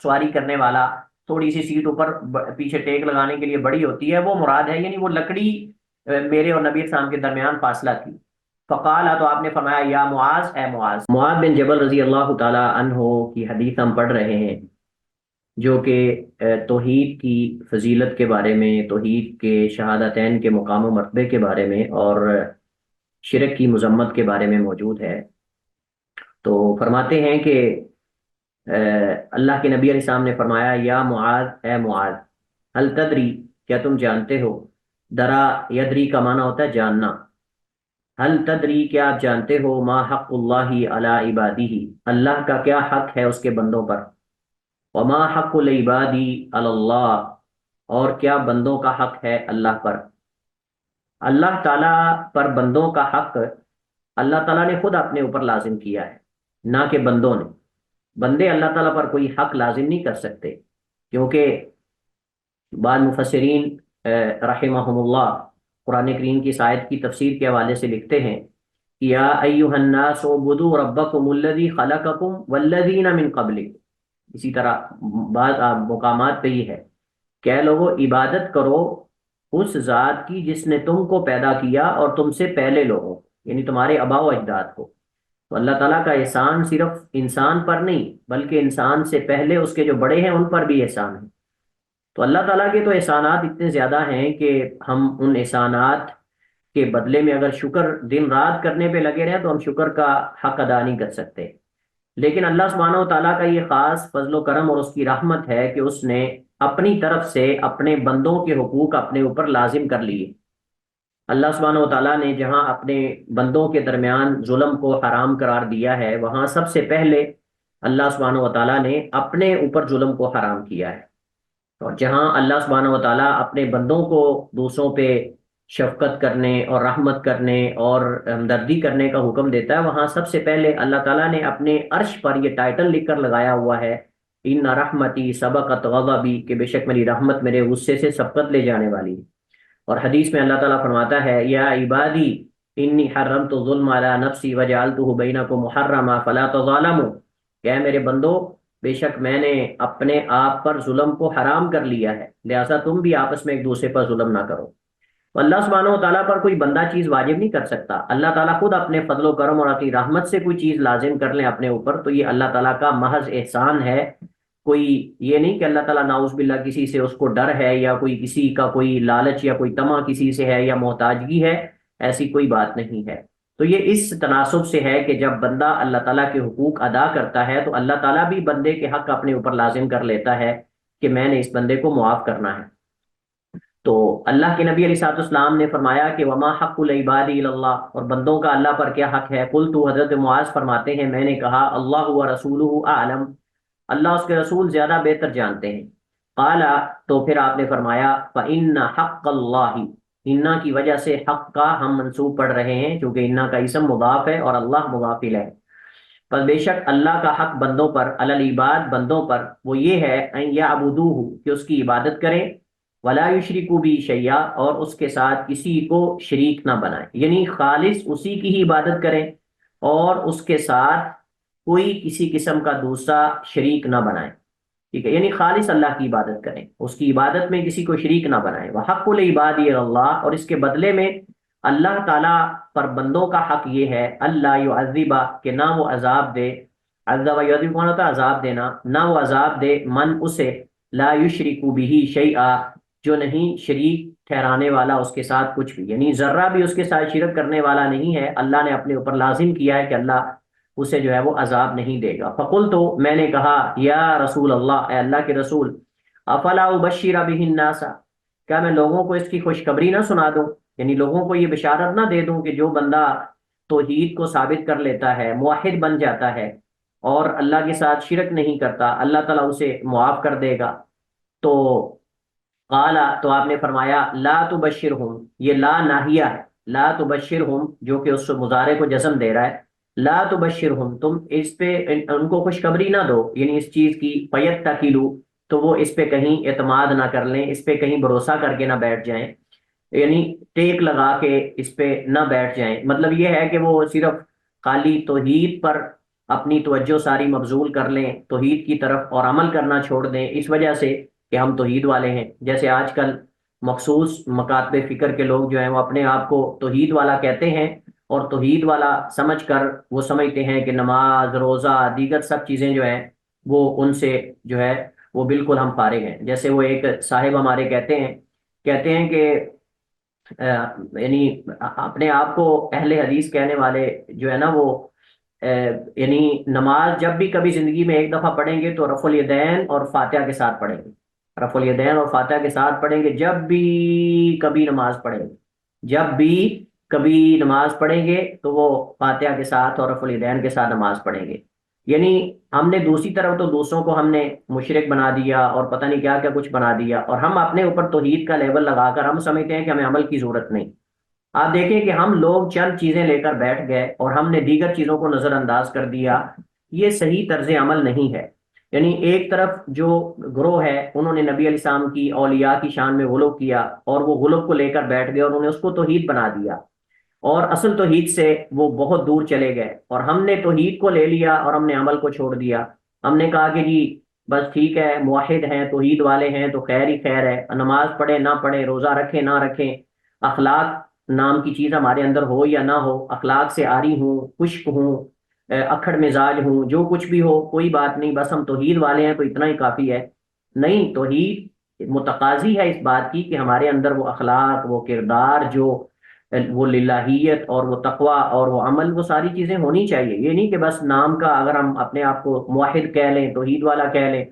سواری کرنے والا، تھوڑی سی سیٹ اوپر پیچھے ٹیک لگانے کے لیے بڑی ہوتی ہے، وہ مراد ہے، یعنی وہ لکڑی میرے اور نبی السلام کے درمیان فاصلہ تھی۔ فقال، تو آپ نے فرمایا یا معاذ، اے معاذ۔ معاذ بن جبل رضی اللہ تعالی عنہ کی حدیث ہم پڑھ رہے ہیں، جو کہ توحید کی فضیلت کے بارے میں، توحید کے شہادتین کے مقام و مرتبے کے بارے میں، اور شرک کی مذمت کے بارے میں موجود ہے۔ تو فرماتے ہیں کہ اللہ کے نبی علیہ السلام نے فرمایا یا معاذ، اے معاذ، هل تدری، کیا تم جانتے ہو، درا یدری کا معنی ہوتا ہے جاننا، هل تدری، کیا آپ جانتے ہو، ما حق اللہ علی عبادہ، اللہ کا کیا حق ہے اس کے بندوں پر، وما حق العباد علی اللہ، اور کیا بندوں کا حق ہے اللہ پر۔ اللہ تعالیٰ پر بندوں کا حق اللہ تعالیٰ نے خود اپنے اوپر لازم کیا ہے، نہ کہ بندوں نے۔ بندے اللہ تعالیٰ پر کوئی حق لازم نہیں کر سکتے، کیونکہ بعض مفسرین رحمہم اللہ قرآن کریم کی اس آیت کی تفسیر کے حوالے سے لکھتے ہیں کہ یا ایھا الناس اعبدوا ربکم الذی خلقکم والذین من قبلکم، اسی طرح بعض مقامات پہ یہ ہے کہ اے لوگو عبادت کرو اس ذات کی جس نے تم کو پیدا کیا اور تم سے پہلے لوگوں، یعنی تمہارے آباء و اجداد کو۔ تو اللہ تعالیٰ کا احسان صرف انسان پر نہیں، بلکہ انسان سے پہلے اس کے جو بڑے ہیں ان پر بھی احسان ہے۔ تو اللہ تعالیٰ کے تو احسانات اتنے زیادہ ہیں کہ ہم ان احسانات کے بدلے میں اگر شکر دن رات کرنے پہ لگے رہیں تو ہم شکر کا حق ادا نہیں کر سکتے۔ لیکن اللہ سبحانہ و تعالیٰ کا یہ خاص فضل و کرم اور اس کی رحمت ہے کہ اس نے اپنی طرف سے اپنے بندوں کے حقوق اپنے اوپر لازم کر لیے۔ اللہ سبحانہ و تعالیٰ نے جہاں اپنے بندوں کے درمیان ظلم کو حرام قرار دیا ہے، وہاں سب سے پہلے اللہ سبحانہ و تعالیٰ نے اپنے اوپر ظلم کو حرام کیا ہے، اور جہاں اللہ سبحانہ و تعالیٰ اپنے بندوں کو دوسروں پہ شفقت کرنے اور رحمت کرنے اور ہمدردی کرنے کا حکم دیتا ہے، وہاں سب سے پہلے اللہ تعالیٰ نے اپنے عرش پر یہ ٹائٹل لکھ کر لگایا ہوا ہے، ان رحمتی سبقت غضبی، کہ بے شک میری رحمت میرے غصے سے سبقت لے جانے والی ہے۔ اور حدیث میں اللہ تعالیٰ فرماتا ہے یا عبادی انی حرمت الظلم علی نفسی وجعلتہ بینکم محرما فلا تظالموا، کہ اے میرے بندو، بے شک میں نے اپنے آپ پر ظلم کو حرام کر لیا ہے، لہٰذا تم بھی آپس میں ایک دوسرے پر ظلم نہ کرو۔ تو اللہ سبحانہ و تعالیٰ پر کوئی بندہ چیز واجب نہیں کر سکتا، اللہ تعالیٰ خود اپنے فضل و کرم اور اپنی رحمت سے کوئی چیز لازم کر لیں اپنے اوپر، تو یہ اللہ تعالیٰ کا محض احسان ہے۔ کوئی یہ نہیں کہ اللہ تعالیٰ نعوذ باللہ کسی سے اس کو ڈر ہے، یا کوئی کسی کا کوئی لالچ یا کوئی طمع کسی سے ہے، یا محتاجگی ہے، ایسی کوئی بات نہیں ہے۔ تو یہ اس تناسب سے ہے کہ جب بندہ اللہ تعالیٰ کے حقوق ادا کرتا ہے تو اللہ تعالیٰ بھی بندے کے حق اپنے اوپر لازم کر لیتا ہے کہ میں نے اس بندے کو معاف کرنا ہے۔ تو اللہ کے نبی علیہ الصلوۃ والسلام نے فرمایا کہ وما حق العباد الی اللہ، اور بندوں کا اللہ پر کیا حق ہے۔ قلت، حضرت معاذ فرماتے ہیں میں نے کہا اللہ و رسولہ اعلم، اللہ اس کے رسول زیادہ بہتر جانتے ہیں۔ قال، تو پھر آپ نے فرمایا فإن حق اللہ، انا کی وجہ سے حق کا ہم منصوب پڑھ رہے ہیں چونکہ انا کا اسم مضاف ہے اور اللہ مضاف الیہ ہے، پر بے شک اللہ کا حق بندوں پر، علی العباد بندوں پر، وہ یہ ہے ان یعبدوہ، کہ اس کی عبادت کریں، ولا یشرکوا بہ شیئا، اور اس کے ساتھ کسی کو شریک نہ بنائیں، یعنی خالص اسی کی ہی عبادت کریں اور اس کے ساتھ کوئی کسی قسم کا دوسرا شریک نہ بنائیں، ٹھیک ہے، یعنی خالص اللہ کی عبادت کریں، اس کی عبادت میں کسی کو شریک نہ بنائیں۔ وحق العباد اللہ، اور اس کے بدلے میں اللہ تعالیٰ پر بندوں کا حق یہ ہے اللہ یعذبا کہ نہ وہ عذاب دے، عذاب یعذب کون ہوتا ہے؟ عذاب دینا، نہ وہ عذاب دے من اسے لا یشرک بہ شیئا جو نہیں شریک ٹھہرانے والا اس کے ساتھ کچھ بھی، یعنی ذرہ بھی اس کے ساتھ شرک کرنے والا نہیں ہے، اللہ نے اپنے اوپر لازم کیا ہے کہ اللہ اسے جو ہے وہ عذاب نہیں دے گا۔ فقل تو میں نے کہا یا رسول اللہ، اے اللہ کے رسول، افلا ابشر بہ الناس کیا میں لوگوں کو اس کی خوشخبری نہ سنا دوں، یعنی لوگوں کو یہ بشارت نہ دے دوں کہ جو بندہ توحید کو ثابت کر لیتا ہے، موحد بن جاتا ہے اور اللہ کے ساتھ شرک نہیں کرتا، اللہ تعالیٰ اسے معاف کر دے گا۔ تو قال تو آپ نے فرمایا لا تبشرہم، یہ لا ناہیہ ہے، لا تبشرہم جو کہ اس مضارع کو جزم دے رہا ہے، لا تبشرہم تم اس پہ ان کو خوشخبری نہ دو، یعنی اس چیز کی فیتکلوا تو وہ اس پہ کہیں اعتماد نہ کر لیں، اس پہ کہیں بھروسہ کر کے نہ بیٹھ جائیں، یعنی ٹیک لگا کے اس پہ نہ بیٹھ جائیں۔ مطلب یہ ہے کہ وہ صرف خالی توحید پر اپنی توجہ ساری مبذول کر لیں، توحید کی طرف، اور عمل کرنا چھوڑ دیں اس وجہ سے کہ ہم توحید والے ہیں۔ جیسے آج کل مخصوص مکاتب فکر کے لوگ جو ہیں وہ اپنے آپ کو توحید والا کہتے ہیں، اور توحید والا سمجھ کر وہ سمجھتے ہیں کہ نماز، روزہ، دیگر سب چیزیں جو ہیں وہ ان سے جو ہے وہ بالکل ہم فارغ ہیں۔ جیسے وہ ایک صاحب ہمارے کہتے ہیں کہ یعنی اپنے آپ کو اہل حدیث کہنے والے جو ہے نا وہ یعنی نماز جب بھی کبھی زندگی میں ایک دفعہ پڑھیں گے تو رفع الیدین اور فاتحہ کے ساتھ پڑھیں گے، رفع الیدین اور فاتحہ کے ساتھ پڑھیں گے جب بھی کبھی نماز پڑھیں گے، جب بھی کبھی نماز پڑھیں گے تو وہ فاتحہ کے ساتھ اور رفع الیدین کے ساتھ نماز پڑھیں گے۔ یعنی ہم نے دوسری طرف تو دوسروں کو ہم نے مشرک بنا دیا اور پتہ نہیں کیا کیا کچھ بنا دیا، اور ہم اپنے اوپر توحید کا لیبل لگا کر ہم سمجھتے ہیں کہ ہمیں عمل کی ضرورت نہیں۔ آپ دیکھیں کہ ہم لوگ چند چیزیں لے کر بیٹھ گئے اور ہم نے دیگر چیزوں کو نظر انداز کر دیا، یہ صحیح طرز عمل نہیں ہے۔ یعنی ایک طرف جو گروہ ہے انہوں نے نبی علیہ السلام کی اولیاء کی شان میں غلو کیا اور وہ غلو کو لے کر بیٹھ گئے اور انہوں نے اس کو توحید بنا دیا، اور اصل توحید سے وہ بہت دور چلے گئے، اور ہم نے توحید کو لے لیا اور ہم نے عمل کو چھوڑ دیا۔ ہم نے کہا کہ جی بس ٹھیک ہے، موحد ہیں، توحید والے ہیں تو خیر ہی خیر ہے، نماز پڑھیں نہ پڑھیں، روزہ رکھیں نہ رکھیں، اخلاق نام کی چیز ہمارے اندر ہو یا نہ ہو، اخلاق سے عاری ہوں، خشک ہوں، اکھڑ مزاج ہوں، جو کچھ بھی ہو کوئی بات نہیں، بس ہم توحید والے ہیں تو اتنا ہی کافی ہے۔ نہیں، توحید متقاضی ہے اس بات کی کہ ہمارے اندر وہ اخلاق، وہ کردار، جو وہ للہیت اور وہ تقوی اور وہ عمل، وہ ساری چیزیں ہونی چاہیے۔ یہ نہیں کہ بس نام کا اگر ہم اپنے آپ کو موحد کہہ لیں، توحید والا کہہ لیں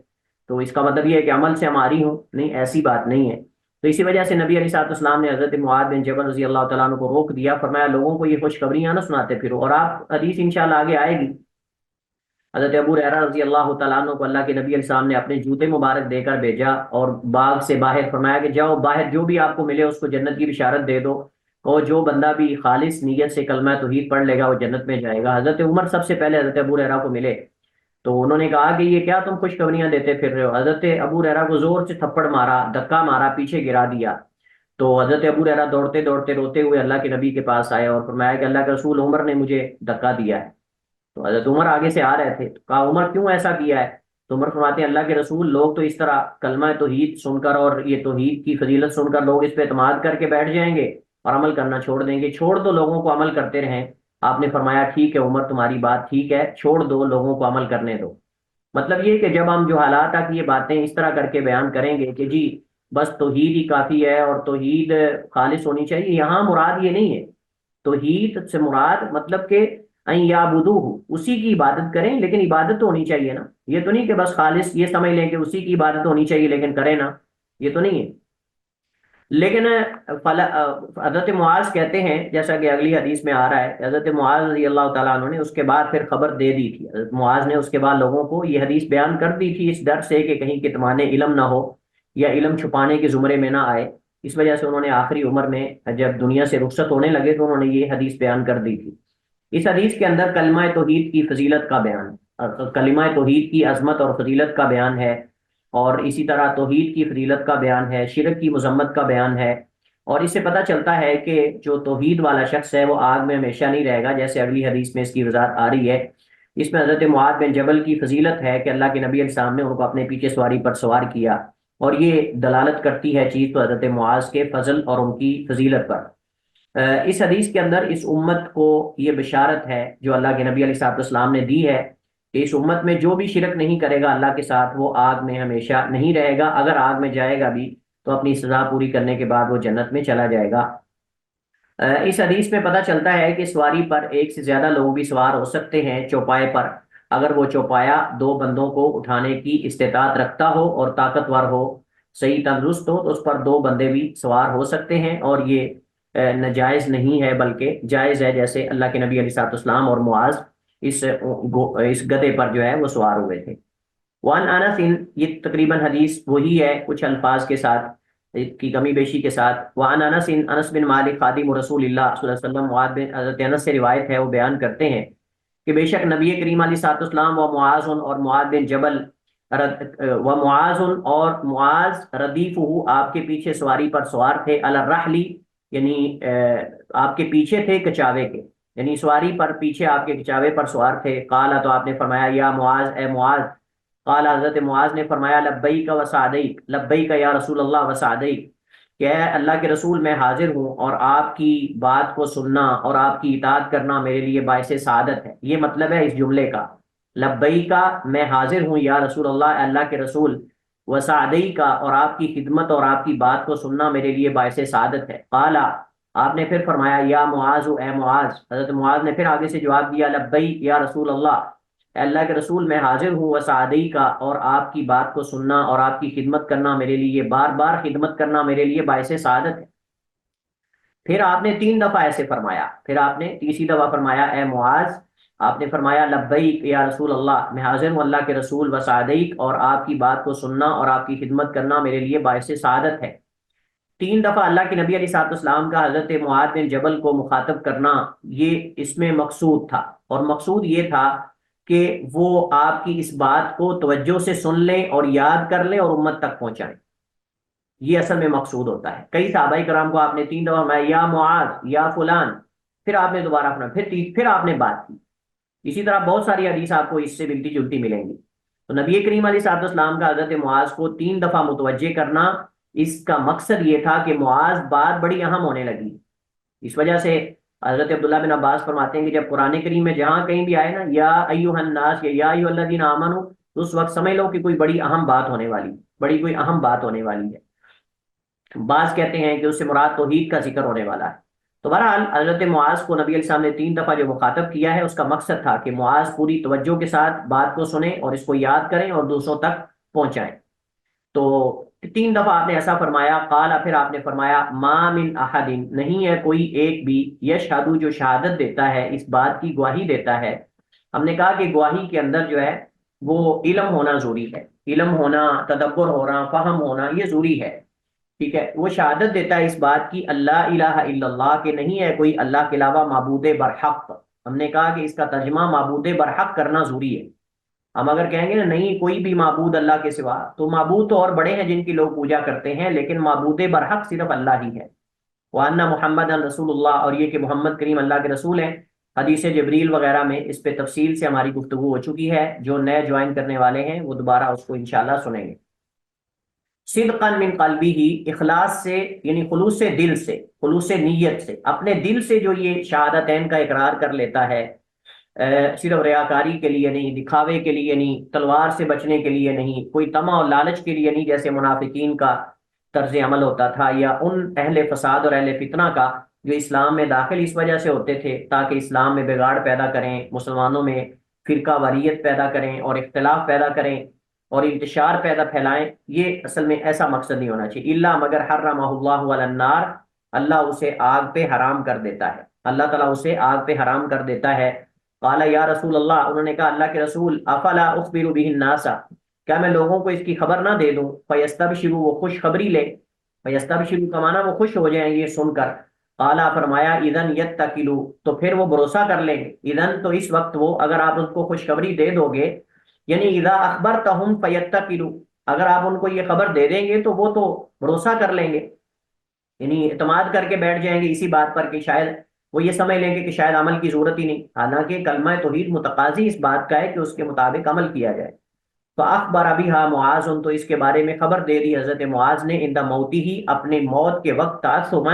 تو اس کا مطلب یہ ہے کہ عمل سے ہماری ہوں، نہیں، ایسی بات نہیں ہے۔ تو اسی وجہ سے نبی علیہ السلام نے حضرت معاذ بن جبل رضی اللہ تعالیٰ عنہ کو روک دیا، فرمایا لوگوں کو یہ خوشخبریاں نہ سناتے پھرو، اور آپ حدیث انشاءاللہ آگے آئے گی۔ حضرت ابو ہریرہ رضی اللہ تعالیٰ عنہ کو اللہ کے نبی علیہ السلام نے اپنے جوتے مبارک دے کر بھیجا اور باغ سے باہر فرمایا کہ جاؤ باہر، جو بھی آپ کو ملے اس کو جنت کی بشارت دے دو، اور جو بندہ بھی خالص نیت سے کلمہ توحید پڑھ لے گا وہ جنت میں جائے گا۔ حضرت عمر سب سے پہلے حضرت ابو ہریرہ کو ملے تو انہوں نے کہا کہ یہ کیا تم خوشخبریاں دیتے پھر رہے ہو؟ حضرت ابو ہریرہ کو زور سے تھپڑ مارا، دھکا مارا، پیچھے گرا دیا۔ تو حضرت ابو ہریرہ دوڑتے دوڑتے روتے ہوئے اللہ کے نبی کے پاس آئے اور فرمایا کہ اللہ کے رسول عمر نے مجھے دھکا دیا ہے۔ تو حضرت عمر آگے سے آ رہے تھے، تو کہا عمر کیوں ایسا کیا ہے؟ تو عمر فرماتے ہیں اللہ کے رسول لوگ تو اس طرح کلمہ توحید سن کر اور یہ توحید کی فضیلت سن کر لوگ اس پہ اعتماد کر کے بیٹھ جائیں گے اور عمل کرنا چھوڑ دیں گے، چھوڑ دو لوگوں کو عمل کرتے رہیں۔ آپ نے فرمایا ٹھیک ہے عمر، تمہاری بات ٹھیک ہے، چھوڑ دو لوگوں کو عمل کرنے دو۔ مطلب یہ کہ جب ہم جو حالات کی یہ باتیں اس طرح کر کے بیان کریں گے کہ جی بس توحید ہی کافی ہے اور توحید خالص ہونی چاہیے، یہاں مراد یہ نہیں ہے۔ توحید سے مراد مطلب کہ این یعبدوہ، اسی کی عبادت کریں، لیکن عبادت تو ہونی چاہیے نا، یہ تو نہیں کہ بس خالص یہ سمجھ لیں کہ اسی کی عبادت ہونی چاہیے لیکن کریں نا، یہ تو نہیں ہے۔ لیکن حضرت معاذ کہتے ہیں جیسا کہ اگلی حدیث میں آ رہا ہے، حضرت معاذ رضی اللہ تعالیٰ عنہ نے اس کے بعد پھر خبر دے دی تھی، حضرت معاذ نے اس کے بعد لوگوں کو یہ حدیث بیان کر دی تھی اس ڈر سے کہ کہیں کتمان علم نہ ہو یا علم چھپانے کے زمرے میں نہ آئے، اس وجہ سے انہوں نے آخری عمر میں جب دنیا سے رخصت ہونے لگے تو انہوں نے یہ حدیث بیان کر دی تھی۔ اس حدیث کے اندر کلمہ توحید کی فضیلت کا بیان، کلمہ توحید کی عظمت اور فضیلت کا بیان ہے، اور اسی طرح توحید کی فضیلت کا بیان ہے، شرک کی مذمت کا بیان ہے، اور اس سے پتہ چلتا ہے کہ جو توحید والا شخص ہے وہ آگ میں ہمیشہ نہیں رہے گا، جیسے اگلی حدیث میں اس کی وضاحت آ رہی ہے۔ اس میں حضرت معاذ بن جبل کی فضیلت ہے کہ اللہ کے نبی علیہ السلام نے ان کو اپنے پیچھے سواری پر سوار کیا، اور یہ دلالت کرتی ہے چیز تو حضرت معاذ کے فضل اور ان کی فضیلت پر۔ اس حدیث کے اندر اس امت کو یہ بشارت ہے جو اللہ کے نبی علیہ الصلوۃ والسلام نے دی ہے کہ اس امت میں جو بھی شرک نہیں کرے گا اللہ کے ساتھ وہ آگ میں ہمیشہ نہیں رہے گا، اگر آگ میں جائے گا بھی تو اپنی سزا پوری کرنے کے بعد وہ جنت میں چلا جائے گا۔ اس حدیث میں پتہ چلتا ہے کہ سواری پر ایک سے زیادہ لوگ بھی سوار ہو سکتے ہیں چوپائے پر، اگر وہ چوپایا دو بندوں کو اٹھانے کی استطاعت رکھتا ہو اور طاقتور ہو، صحیح تندرست ہو، تو اس پر دو بندے بھی سوار ہو سکتے ہیں، اور یہ ناجائز نہیں ہے بلکہ جائز ہے، جیسے اللہ کے نبی علیہ الصلوۃ والسلام اور معاذ اس گدھے پر جو ہے وہ سوار ہوئے تھے۔ وان انس، یہ تقریباً حدیث وہی ہے کچھ الفاظ کے ساتھ کی کمی بیشی کے ساتھ۔ وان انس، انس بن مالک خادم رسول اللہ صلی اللہ علیہ وسلم، معاذ بن حضرت انس سے روایت ہے، وہ بیان کرتے ہیں کہ بے شک نبی کریم علیہ الصلوۃ والسلام و معاذ اور معاذ بن جبل و معاذ اور معاذ ردیفہ، آپ کے پیچھے سواری پر سوار تھے، علی الرحل، یعنی آپ کے پیچھے تھے کچاوے کے، یعنی سواری پر پیچھے آپ کے کچاوے پر سوار تھے۔ قال، تو آپ نے فرمایا، یا معاذ، اے معاذ۔ قال، حضرت معاذ نے فرمایا، لبیک و سعدیک، لبیک یا رسول اللہ و سعدیک، کہ اے اللہ کے رسول میں حاضر ہوں اور آپ کی بات کو سننا اور آپ کی اطاعت کرنا میرے لیے باعث سعادت ہے۔ یہ مطلب ہے اس جملے کا، لبیک میں حاضر ہوں یا رسول اللہ، اللہ کے رسول، وسعدیک اور آپ کی خدمت اور آپ کی بات کو سننا میرے لیے باعث سعادت ہے۔ قال، آپ نے پھر فرمایا، یا معاذ، اے معاذ۔ حضرت معاذ نے پھر آگے سے جواب دیا، لبیک یا رسول اللہ، اے اللہ کے رسول میں حاضر ہوں، وسعدیک اور آپ کی بات کو سننا اور آپ کی خدمت کرنا میرے لیے، بار بار خدمت کرنا میرے لیے باعث سعادت ہے۔ پھر آپ نے 3 دفعہ ایسے فرمایا، پھر آپ نے تیسری دفعہ فرمایا، اے معاذ، آپ نے فرمایا، لبیک یا رسول اللہ، میں حاضر ہوں اللہ کے رسول، وسعدیک اور آپ کی بات کو سننا اور آپ کی خدمت کرنا میرے لیے باعث سعادت ہے۔ 3 دفعہ اللہ کے نبی علیہ الصلوۃ والسلام کا حضرت معاذ بن جبل کو مخاطب کرنا، یہ اس میں مقصود تھا، اور مقصود یہ تھا کہ وہ آپ کی اس بات کو توجہ سے سن لیں اور یاد کر لیں اور امت تک پہنچائیں، یہ اصل میں مقصود ہوتا ہے۔ کئی صحابہ کرام کو آپ نے 3 دفعہ فرمایا، یا معاذ، یا فلان، پھر آپ نے دوبارہ فرمایا، پھر آپ نے بات کی۔ اسی طرح بہت ساری حدیث آپ کو اس سے ملتی جلتی ملیں گی۔ تو نبی کریم علیہ الصلوۃ والسلام کا حضرت معاذ کو 3 دفعہ متوجہ کرنا، اس کا مقصد یہ تھا کہ معاذ بات بڑی اہم ہونے لگی۔ اس وجہ سے حضرت عبداللہ بن عباس فرماتے ہیں کہ جب قرآن کریم میں جہاں کہیں بھی آئے نا، یا ایھا الناس یا ایھا الذین آمنوا، تو اس وقت سمجھ لو کہ کوئی بڑی اہم بات ہونے والی، کوئی اہم بات ہونے والی ہے۔ بعض کہتے ہیں کہ اس سے مراد توحید کا ذکر ہونے والا ہے۔ تو بہرحال حضرت معاذ کو نبی علیہ السلام نے 3 دفعہ جو مخاطب کیا ہے، اس کا مقصد تھا کہ معاذ پوری توجہ کے ساتھ بات کو سنیں اور اس کو یاد کریں اور دوسروں تک پہنچائیں۔ تو 3 دفعہ آپ نے ایسا فرمایا۔ قال، پھر آپ نے فرمایا، ما من احد، نہیں ہے کوئی ایک بھی، یشہد، جو شہادت دیتا ہے، اس بات کی گواہی دیتا ہے۔ ہم نے کہا کہ گواہی کے اندر جو ہے وہ علم ہونا ضروری ہے، علم ہونا، تدبر ہونا، فہم ہونا، یہ ضروری ہے، ٹھیک ہے۔ وہ شہادت دیتا ہے اس بات کی، اللہ الہ الا اللہ، کہ نہیں ہے کوئی اللہ کے علاوہ معبود برحق۔ ہم نے کہا کہ اس کا ترجمہ معبود برحق کرنا ضروری ہے۔ ہم اگر کہیں گے نا نہیں کوئی بھی معبود اللہ کے سوا، تو معبود تو اور بڑے ہیں جن کی لوگ پوجا کرتے ہیں، لیکن معبود برحق صرف اللہ ہی ہے۔ وَأَنَّ مُحَمَّدًا رسول اللہ، اور یہ کہ محمد کریم اللہ کے رسول ہیں۔ حدیث جبریل وغیرہ میں اس پہ تفصیل سے ہماری گفتگو ہو چکی ہے، جو نئے جوائن کرنے والے ہیں وہ دوبارہ اس کو انشاءاللہ سنیں گے۔ صدقا من قلبی ہی، اخلاص سے، یعنی خلوص دل سے، خلوص نیت سے، اپنے دل سے جو یہ شہادتین کا اقرار کر لیتا ہے، صرف ریاکاری کے لیے نہیں، دکھاوے کے لیے نہیں، تلوار سے بچنے کے لیے نہیں، کوئی طمع اور لالچ کے لیے نہیں، جیسے منافقین کا طرز عمل ہوتا تھا، یا ان اہل فساد اور اہل فتنہ کا جو اسلام میں داخل اس وجہ سے ہوتے تھے تاکہ اسلام میں بگاڑ پیدا کریں، مسلمانوں میں فرقہ واریت پیدا کریں اور اختلاف پیدا کریں اور انتشار پھیلائیں۔ یہ اصل میں ایسا مقصد نہیں ہونا چاہیے۔ الا مگر حرمہ اللہ علی النار، اللہ اسے آگ پہ حرام کر دیتا ہے، اللہ تعالیٰ اسے آگ پہ حرام کر دیتا ہے۔ قال یا رسول اللہ، انہوں نے کہا اللہ کے رسول، افلا اخبر به الناس، کیا میں لوگوں کو اس کی خبر نہ دے دوں؟ فیستبشروا، وہ خوشخبری لے، فیستبشروا کا معنی وہ خوش ہو جائیں یہ سن کر۔ قال، فرمایا، اذن یتکلوا، تو پھر وہ بھروسہ کر لیں گے۔ اذن تو اس وقت وہ، اگر آپ ان کو خوشخبری دے دو گے، یعنی اذا اخبرتهم فیتکلوا، اگر آپ ان کو یہ خبر دے دیں گے تو وہ تو بھروسہ کر لیں گے، یعنی اعتماد کر کے بیٹھ جائیں گے اسی بات پر کہ شاید وہ یہ سمجھ لیں گے کہ شاید عمل کی ضرورت ہی نہیں، حالانکہ کلمہ توحید متقاضی اس بات کا ہے کہ اس کے مطابق عمل کیا جائے۔ فاخبر بها معاذ، تو اس کے بارے میں خبر دے دی حضرت معاذ نے، عند موتہ، اپنے موت کے وقت، تعصبا،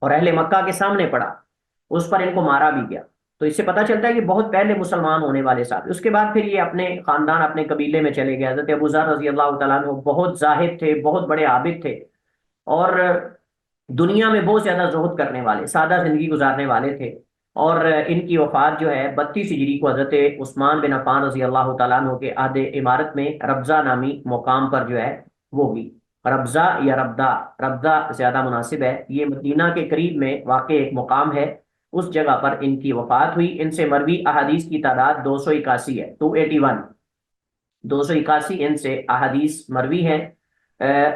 اور اہل مکہ کے سامنے پڑھا، اس پر ان کو مارا بھی گیا۔ تو اس سے پتہ چلتا ہے کہ بہت پہلے مسلمان ہونے والے صاحب۔ اس کے بعد پھر یہ اپنے خاندان اپنے قبیلے میں چلے گئے۔ حضرت ابو ذر رضی اللہ تعالیٰ عنہ بہت زاہد تھے، بہت بڑے عابد تھے، اور دنیا میں بہت زیادہ زہد کرنے والے، سادہ زندگی گزارنے والے تھے۔ اور ان کی وفات جو ہے 32 ہجری کو حضرت عثمان بن عفان رضی اللہ تعالیٰ عنہ کے عہد امارت میں ربضہ نامی مقام پر جو ہے وہ ہوئی۔ ربضہ یا ربدہ، ربضہ زیادہ مناسب ہے، یہ مدینہ کے قریب میں واقع ایک مقام ہے، اس جگہ پر ان کی وفات ہوئی۔ ان سے مروی احادیث کی تعداد 281 ہے، 281، 281 ان سے احادیث مروی ہیں۔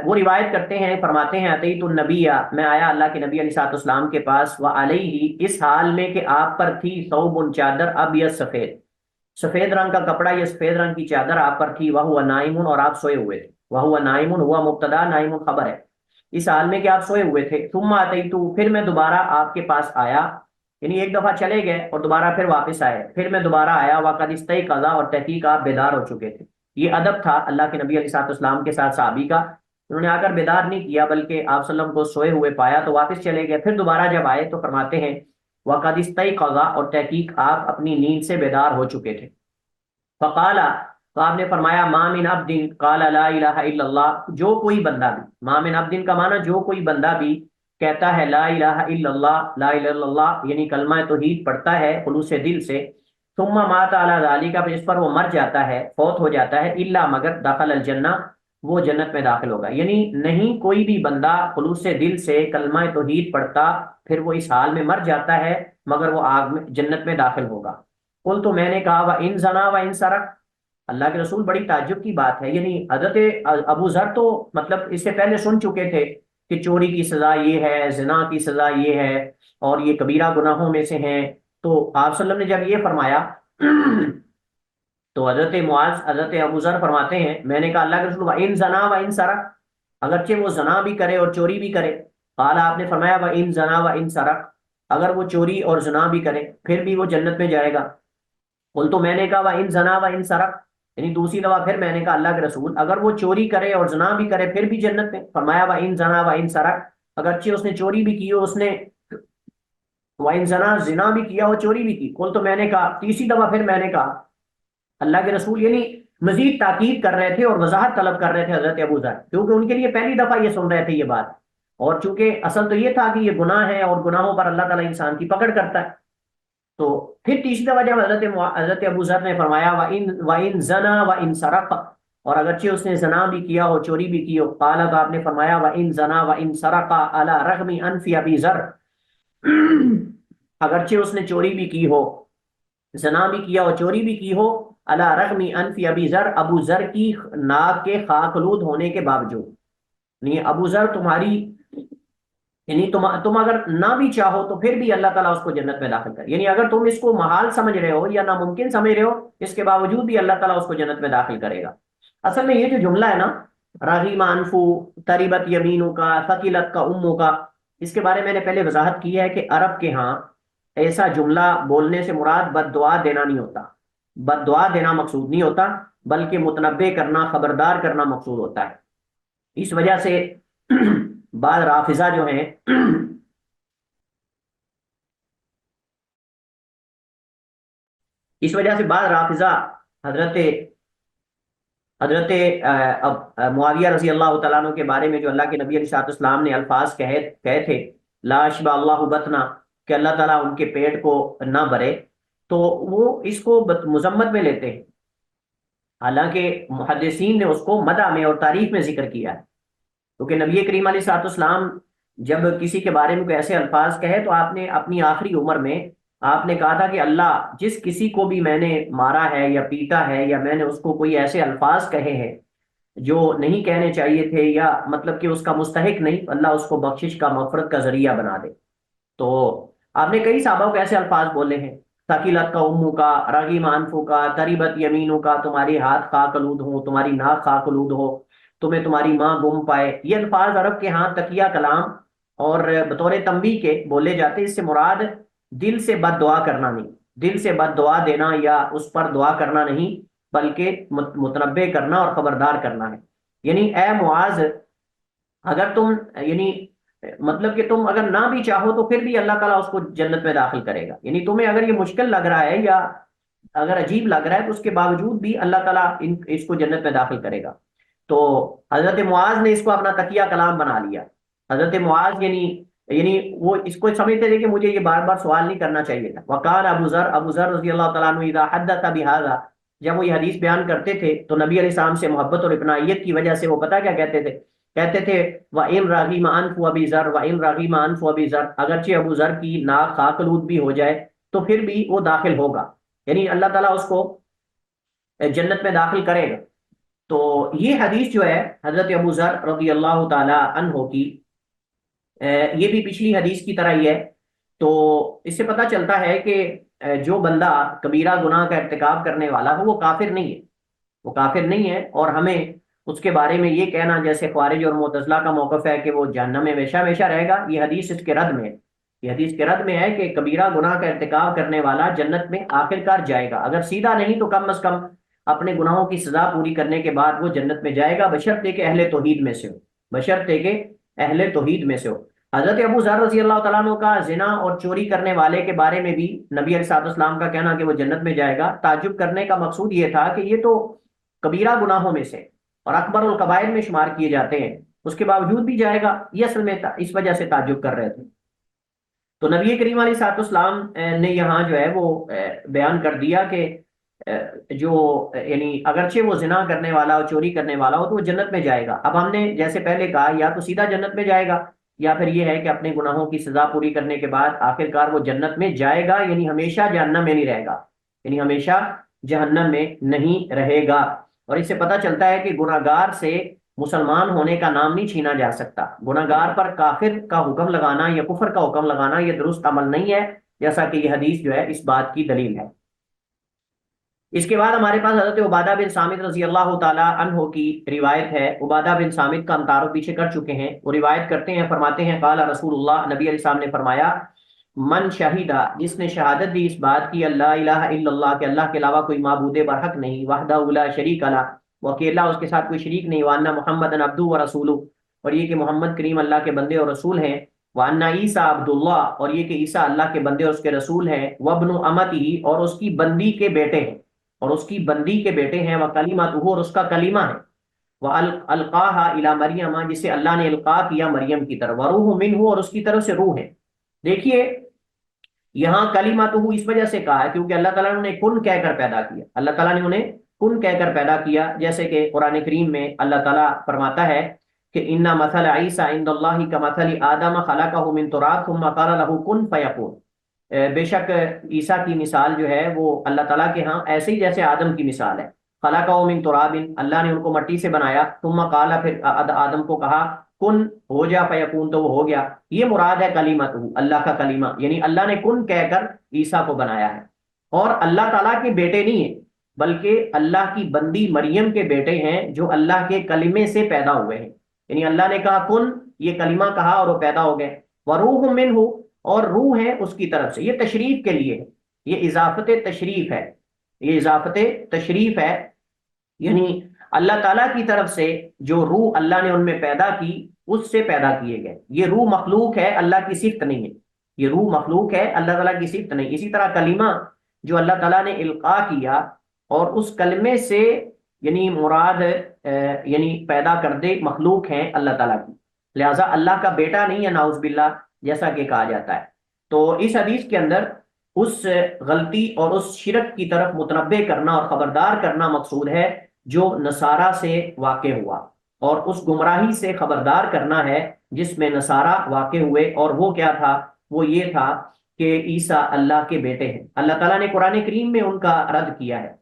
وہ روایت کرتے ہیں، فرماتے ہیں اتیت النبی، میں آیا اللہ کے نبی علیہ الصلوۃ والسلام کے پاس، وعلیہ، اس حال میں کہ آپ پر تھی، ثوب، چادر، ابیض، سفید، سفید رنگ کا کپڑا یا سفید رنگ کی چادر آپ پر تھی، وہو نائم، اور آپ سوئے ہوئے تھے۔ وہو نائم، ہوا مبتدا، نائم خبر ہے، اس حال میں کہ آپ سوئے ہوئے تھے۔ ثم اتیت، پھر میں دوبارہ آپ کے پاس آیا، یعنی ایک دفعہ چلے گئے اور دوبارہ پھر واپس آئے، پھر میں دوبارہ آیا، وقد استيقظ، اور تحقیق آپ بیدار ہو چکے تھے۔ یہ ادب تھا اللہ کے نبی علیہ الصلوۃ والسلام کے ساتھ صحابی کا، انہوں نے آ کر بیدار نہیں کیا بلکہ آپ صلی اللہ علیہ وسلم کو سوئے ہوئے پایا تو واپس چلے گئے، پھر دوبارہ جب آئے تو فرماتے ہیں وقد استيقظ، اور تحقیق آپ اپنی نیند سے بیدار ہو چکے تھے۔ فقال، تو آپ نے فرمایا، ما من عبد قال لا الہ الا اللہ، جو کوئی بندہ بھی، ما من عبد کا معنی جو کوئی بندہ بھی کہتا ہے لا الہ الا اللہ، لا الہ الا اللہ یعنی کلمہ توحید پڑھتا ہے خلوص دل سے، ثم مات علی ذالک، پھر اس پر وہ مر جاتا ہے، فوت ہو جاتا ہے، الا مگر دخل الجنہ، وہ جنت میں داخل ہوگا۔ یعنی نہیں کوئی بھی بندہ خلوص دل سے کلمہ توحید پڑھتا پھر وہ اس حال میں مر جاتا ہے مگر وہ آگ میں جنت میں داخل ہوگا۔ قل، تو میں نے کہا، وَإِن زَنَا وَإِن سَرَقَ، اللہ کے رسول بڑی تعجب کی بات ہے، یعنی حضرت ابو ذر تو مطلب اس سے پہلے سن چکے تھے کہ چوری کی سزا یہ ہے، زنا کی سزا یہ ہے، اور یہ کبیرہ گناہوں میں سے ہیں۔ تو آپ صلی اللہ علیہ وسلم نے جب یہ فرمایا تو حضرت معاذ، حضرت ابو ذر فرماتے ہیں، میں نے کہا اللہ کے رسول، وَإِن زَنَا وَإِن سَرَقَ، اگرچہ وہ زنا بھی کرے اور چوری بھی کرے، قال، آپ نے فرمایا، وَإِن زَنَا وَإِن سَرَقَ، اگر وہ چوری اور زنا بھی کرے پھر بھی وہ جنت میں جائے گا۔ قل، تو میں نے کہا، وَإِن زَنَا وَإِن سَرَقَ، یعنی دوسری دفعہ پھر میں نے کہا اللہ کے رسول اگر وہ چوری کرے اور زنا بھی کرے پھر بھی جنت میں؟ فرمایا، وَإِن زَنَا وَإِن سَرَقَ، اگرچہ اس نے چوری بھی کی ہو، اس نے وَإِن زَنَا، زنا بھی کیا ہو، چوری بھی کی۔ قل، تو میں نے کہا، تیسری دفعہ پھر میں نے کہا اللہ کے رسول، یعنی مزید تاکید کر رہے تھے اور وضاحت طلب کر رہے تھے حضرت ابو ذر، کیونکہ ان کے لیے پہلی دفعہ یہ سن رہے تھے یہ بات، اور چونکہ اصل تو یہ تھا کہ یہ گناہ ہے اور گناہوں پر اللہ تعالیٰ انسان کی پکڑ کرتا ہے۔ تو پھر تیسری دفعہ جب حضرت ابو ذر نے فرمایا، وَإِن زَنَا وَإِن سَرَقَ، اور اگرچہ اس نے زنا بھی کیا ہو، چوری بھی کی ہو، قال، تو آپ نے فرمایا، وَإِن زَنَا وَإِن سَرَقَ عَلَى رَغْمِ أَنْفِ أَبِي ذر، اگرچہ اس نے چوری بھی کی ہو، زنا بھی کیا ہو، چوری بھی کی ہو، علی رغم انف ابی ذر، ابو ذر کی ناک کے خاکلود ہونے کے باوجود، یعنی ابو ذر تمہاری، یعنی تم اگر نہ بھی چاہو تو پھر بھی اللہ تعالیٰ اس کو جنت میں داخل کرے، یعنی اگر تم اس کو محال سمجھ رہے ہو یا ناممکن سمجھ رہے ہو، اس کے باوجود بھی اللہ تعالیٰ اس کو جنت میں داخل کرے گا۔ اصل میں یہ جو جملہ ہے نا، رغم انفو، تربت یمینوں کا، ثقلت کا اموں کا، اس کے بارے میں نے پہلے وضاحت کی ہے کہ عرب کے ہاں ایسا جملہ بولنے سے مراد بد دعا دینا نہیں ہوتا، بد دعا دینا مقصود نہیں ہوتا، بلکہ متنبع کرنا، خبردار کرنا مقصود ہوتا ہے۔ اس وجہ سے بعض رافضہ جو ہیں اس وجہ سے بعض رافضہ حضرت معاویہ رضی اللہ تعالیٰ عنہ کے بارے میں جو اللہ کے نبی علیہ الصلوۃ والسلام نے الفاظ کہے تھے، لا شبع اللہ بطنا، کہ اللہ تعالیٰ ان کے پیٹ کو نہ بھرے، تو وہ اس کو مذمت میں لیتے ہیں، حالانکہ محدثین نے اس کو مدح میں اور تعریف میں ذکر کیا ہے، کیونکہ نبی کریم علیہ الصلوۃ والسلام جب کسی کے بارے میں کوئی ایسے الفاظ کہے تو آپ نے اپنی آخری عمر میں آپ نے کہا تھا کہ اللہ، جس کسی کو بھی میں نے مارا ہے یا پیٹا ہے یا میں نے اس کو کوئی ایسے الفاظ کہے ہیں جو نہیں کہنے چاہیے تھے یا مطلب کہ اس کا مستحق نہیں، اللہ اس کو بخشش کا، مغفرت کا ذریعہ بنا دے۔ تو آپ نے کئی صحابہ کو ایسے الفاظ بولے ہیں، ثقلت کا امو کا، رغم انفو کا، تربت یمینوں کا، تمہارے ہاتھ خاک آلود ہو، تمہاری ناک خاک آلود ہو، تمہیں تمہاری ماں گم پائے۔ یہ الفاظ عرب کے ہاں تقیہ کلام اور بطور تنبیہ کے بولے جاتے، اس سے مراد دل سے بد دعا کرنا نہیں، دل سے بد دعا دینا یا اس پر دعا کرنا نہیں، بلکہ متنبع کرنا اور خبردار کرنا ہے۔ یعنی اے معاذ، اگر تم یعنی مطلب کہ تم اگر نہ بھی چاہو تو پھر بھی اللہ تعالیٰ اس کو جنت میں داخل کرے گا. یعنی تمہیں اگر یہ مشکل لگ رہا ہے یا اگر عجیب لگ رہا ہے تو اس کے باوجود بھی اللہ تعالیٰ اس کو جنت میں داخل کرے گا. تو حضرت معاذ نے اس کو اپنا تکیہ کلام بنا لیا. حضرت معاذ یعنی وہ اس کو سمجھتے تھے کہ مجھے یہ بار بار سوال نہیں کرنا چاہیے تھا. وقال ابو ذر رضی اللہ تعالیٰ عنہ اذا حدث بهذا، جب وہ یہ حدیث بیان کرتے تھے تو نبی علیہ السلام سے محبت اور اپنائیت کی وجہ سے وہ پتہ کیا کہتے تھے؟ کہتے تھے وَإِن رَغِمَ أَنْفُ أَبِي ذَرٍ وَإِن رَغِمَ أَنْفُ أَبِي ذَرٍ، اگرچہ ابو ذر کی ناک خاکلود بھی ہو جائے تو پھر بھی وہ داخل ہوگا، یعنی اللہ تعالیٰ اس کو جنت میں داخل کرے گا. تو یہ حدیث جو ہے حضرت ابو ذر رضی اللہ تعالی عنہ کی، یہ بھی پچھلی حدیث کی طرح ہی ہے. تو اس سے پتہ چلتا ہے کہ جو بندہ کبیرہ گناہ کا ارتکاب کرنے والا ہو وہ کافر نہیں ہے، وہ کافر نہیں ہے. اور ہمیں اس کے بارے میں یہ کہنا جیسے خوارج اور معتزلہ کا موقف ہے کہ وہ جہنم میں ہمیشہ ہمیشہ رہے گا، یہ حدیث اس کے رد میں ہے. یہ حدیث کے رد میں ہے کہ کبیرہ گناہ کا ارتکاب کرنے والا جنت میں آخر کار جائے گا، اگر سیدھا نہیں تو کم از کم اپنے گناہوں کی سزا پوری کرنے کے بعد وہ جنت میں جائے گا، بشرطے کہ اہل توحید میں سے ہو، بشرطے کہ اہل توحید میں سے ہو. حضرت ابو ذر رضی اللہ تعالیٰ عنہ کا زنا اور چوری کرنے والے کے بارے میں بھی نبی علیہ السلام کا کہنا کہ وہ جنت میں جائے گا، تعجب کرنے کا مقصود یہ تھا کہ یہ تو کبیرہ گناہوں میں سے اور اکبر الکبائر میں شمار کیے جاتے ہیں، اس کے باوجود بھی جائے گا. یہ اصل میں اس وجہ سے تعجب کر رہے تھے. تو نبی کریم علیہ السلام نے یہاں جو ہے وہ بیان کر دیا کہ جو یعنی اگرچہ وہ زنا کرنے والا اور چوری کرنے والا ہو تو وہ جنت میں جائے گا. اب ہم نے جیسے پہلے کہا یا تو سیدھا جنت میں جائے گا یا پھر یہ ہے کہ اپنے گناہوں کی سزا پوری کرنے کے بعد آخر کار وہ جنت میں جائے گا، یعنی ہمیشہ جہنم میں نہیں رہے گا، یعنی ہمیشہ جہنم میں نہیں رہے گا. اور اس سے پتہ چلتا ہے کہ گناہگار سے مسلمان ہونے کا نام نہیں چھینا جا سکتا. گناہگار پر کافر کا حکم لگانا یا کفر کا حکم لگانا یہ درست عمل نہیں ہے، جیسا کہ یہ حدیث جو ہے اس بات کی دلیل ہے. اس کے بعد ہمارے پاس حضرت عبادہ بن صامت رضی اللہ تعالی عنہ کی روایت ہے. عبادہ بن صامت کا ہم تعارف پیچھے کر چکے ہیں. وہ روایت کرتے ہیں، فرماتے ہیں قال رسول اللہ، نبی علیہ السلام نے فرمایا من شہیدہ، جس نے شہادت دی اس بات کی اللہ الہ الا اللہ کہ اللہ کے علاوہ کوئی معبود برحق نہیں، وحدہ لا شریک لہ، وہ اکیلا اس کے ساتھ کوئی شریک نہیں، وان محمد عبدہ و رسولہ، اور یہ کہ محمد کریم اللہ کے بندے اور رسول ہیں، وان عیسیٰ عبد اللہ، اور یہ کہ عیسیٰ اللہ کے بندے اور اس کے رسول ہیں، وابن امتہ، اور اس کی بندی کے بیٹے ہیں، اور اس کی بندی کے بیٹے ہیں، وکلمتہ، اور اس کا کلمہ ہے، والقاها الی مریم، جسے اللہ نے القا کیا مریم کی طرف، وروح منہ، اور اس کی طرف سے روح ہے. دیکھیے یہاں کلمتہ اس وجہ سے کہا ہے کیونکہ اللہ تعالیٰ نے انہیں کن کہہ کر پیدا کیا، اللہ تعالیٰ نے انہیں کن کہہ کر پیدا کیا. جیسے کہ قرآن کریم میں اللہ تعالیٰ فرماتا ہے کہ ان مثل عیسیٰ عند اللہ کمثل آدم خلقہ من تراب ثم قال له کن فیکون، بے شک عیسیٰ کی مثال جو ہے وہ اللہ تعالیٰ کے ہاں ایسے ہی جیسے آدم کی مثال ہے. خلقہ من تراب، اللہ نے ان کو مٹی سے بنایا، ثم قال، پھر آدم کو کہا کن ہو جا، فیکون، تو وہ ہو گیا. یہ مراد ہے کلمتہ، اللہ کا کلمہ، یعنی اللہ نے کن کہہ کر عیسیٰ کو بنایا ہے. اور اللہ تعالیٰ کے بیٹے نہیں ہیں بلکہ اللہ کی بندی مریم کے بیٹے ہیں جو اللہ کے کلمے سے پیدا ہوئے ہیں. یعنی اللہ نے کہا کن، یہ کلمہ کہا اور وہ پیدا ہو گئے. وروح منہ، اور روح ہے اس کی طرف سے. یہ تشریف کے لیے ہے، یہ اضافت تشریف ہے، یہ اضافت تشریف ہے، یعنی اللہ تعالیٰ کی طرف سے جو روح اللہ نے ان میں پیدا کی اس سے پیدا کیے گئے. یہ روح مخلوق ہے، اللہ کی صفت نہیں ہے، یہ روح مخلوق ہے، اللہ تعالیٰ کی صفت نہیں. اسی طرح کلمہ جو اللہ تعالیٰ نے القا کیا اور اس کلمے سے یعنی مراد یعنی پیدا کردے مخلوق ہیں اللہ تعالیٰ کی، لہٰذا اللہ کا بیٹا نہیں ہے نعوذ باللہ جیسا کہ کہا جاتا ہے. تو اس حدیث کے اندر اس غلطی اور اس شرک کی طرف متنبہ کرنا اور خبردار کرنا مقصود ہے جو نصارہ سے واقع ہوا، اور اس گمراہی سے خبردار کرنا ہے جس میں نصارہ واقع ہوئے. اور وہ کیا تھا؟ وہ یہ تھا کہ عیسیٰ اللہ کے بیٹے ہیں. اللہ تعالیٰ نے قرآن کریم میں ان کا رد کیا ہے.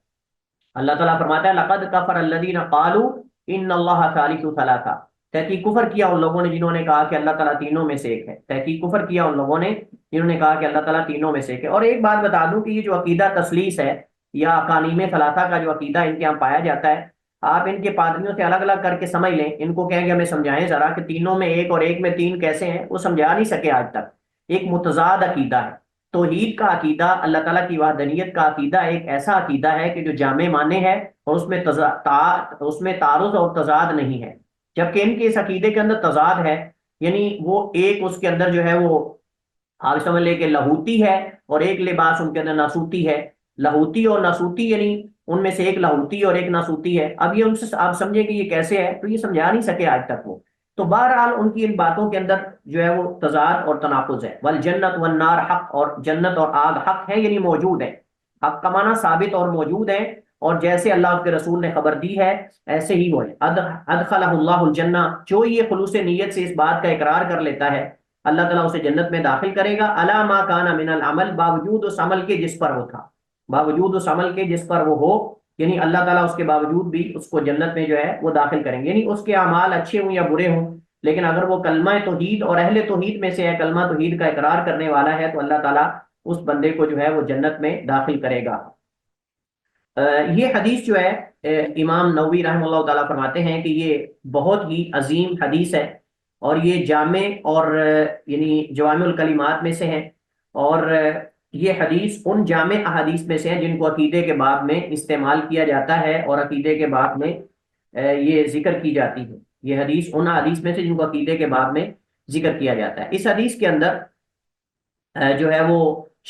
اللہ تعالیٰ فرماتا ہے لقد کفر الذین قالوا ان اللہ ثالث ثلاثہ، تحقیق کفر کیا ان لوگوں نے جنہوں نے کہا کہ اللہ تعالیٰ تینوں میں سے ایک ہے. تحقیق کفر کیا ان لوگوں نے جنہوں نے کہا کہ اللہ تعالیٰ تینوں میں سے ایک ہے. اور ایک بات بتا دوں کہ یہ جو عقیدہ تثلیث ہے یا اقانیم ثلاثہ کا جو عقیدہ ان کے یہاں پایا جاتا ہے، آپ ان کے پادریوں سے الگ الگ کر کے سمجھ لیں، ان کو کہیں کہ ہمیں سمجھائیں ذرا کہ تینوں میں ایک اور ایک میں تین کیسے ہیں، وہ سمجھا نہیں سکے آج تک. ایک متضاد عقیدہ ہے. توحید کا عقیدہ، اللہ تعالیٰ کی وحدانیت کا عقیدہ ایک ایسا عقیدہ ہے کہ جو جامع معنی ہے اور اس میں تعارض اور تضاد نہیں ہے. جبکہ ان کے اس عقیدے کے اندر تضاد ہے، یعنی وہ ایک اس کے اندر جو ہے وہ آپ سمجھ لیں کہ لاہوتی ہے، اور ایک لباس ان کے اندر ناسوتی ہے۔ لاہوتی اور ناسوتی یعنی ان میں سے ایک لاہوتی اور ایک ناسوتی ہے۔ اب یہ ان سے آپ سمجھیں کہ یہ کیسے ہے، تو یہ سمجھا نہیں سکے آج تک وہ۔ تو بہرحال ان کی ان باتوں کے اندر جو ہے وہ تضاد اور تناقض ہے۔ والجنت والنار حق، اور جنت اور آگ حق ہے، یعنی موجود ہے۔ حق کا معنی ثابت اور موجود ہے، اور جیسے اللہ کے رسول نے خبر دی ہے ایسے ہی وہ ہے۔ ادخلہ اللہ الجنہ، جو یہ خلوص نیت سے اس بات کا اقرار کر لیتا ہے اللہ تعالیٰ اسے جنت میں داخل کرے گا، علی ما کان من العمل، باوجود اس عمل کے جس پر وہ تھا، باوجود اس عمل کے جس پر وہ ہو، یعنی اللہ تعالیٰ اس کے باوجود بھی اس کو جنت میں جو ہے وہ داخل کریں گے، یعنی اس کے اعمال اچھے ہوں یا برے ہوں، لیکن اگر وہ کلمہ توحید اور اہل توحید میں سے ہے، کلمہ توحید کا اقرار کرنے والا ہے، تو اللہ تعالیٰ اس بندے کو جو ہے وہ جنت میں داخل کرے گا۔ یہ حدیث جو ہے امام نووی رحمہ اللہ تعالیٰ فرماتے ہیں کہ یہ بہت ہی عظیم حدیث ہے، اور یہ جامع اور یعنی جوامع الکلمات میں سے ہیں، اور یہ حدیث ان جامع احادیث میں سے ہیں جن کو عقیدے کے باب میں استعمال کیا جاتا ہے، اور عقیدے کے باب میں یہ ذکر کی جاتی ہے۔ یہ حدیث ان حدیث میں سے جن کو عقیدے کے باب میں ذکر کیا جاتا ہے۔ اس حدیث کے اندر جو ہے وہ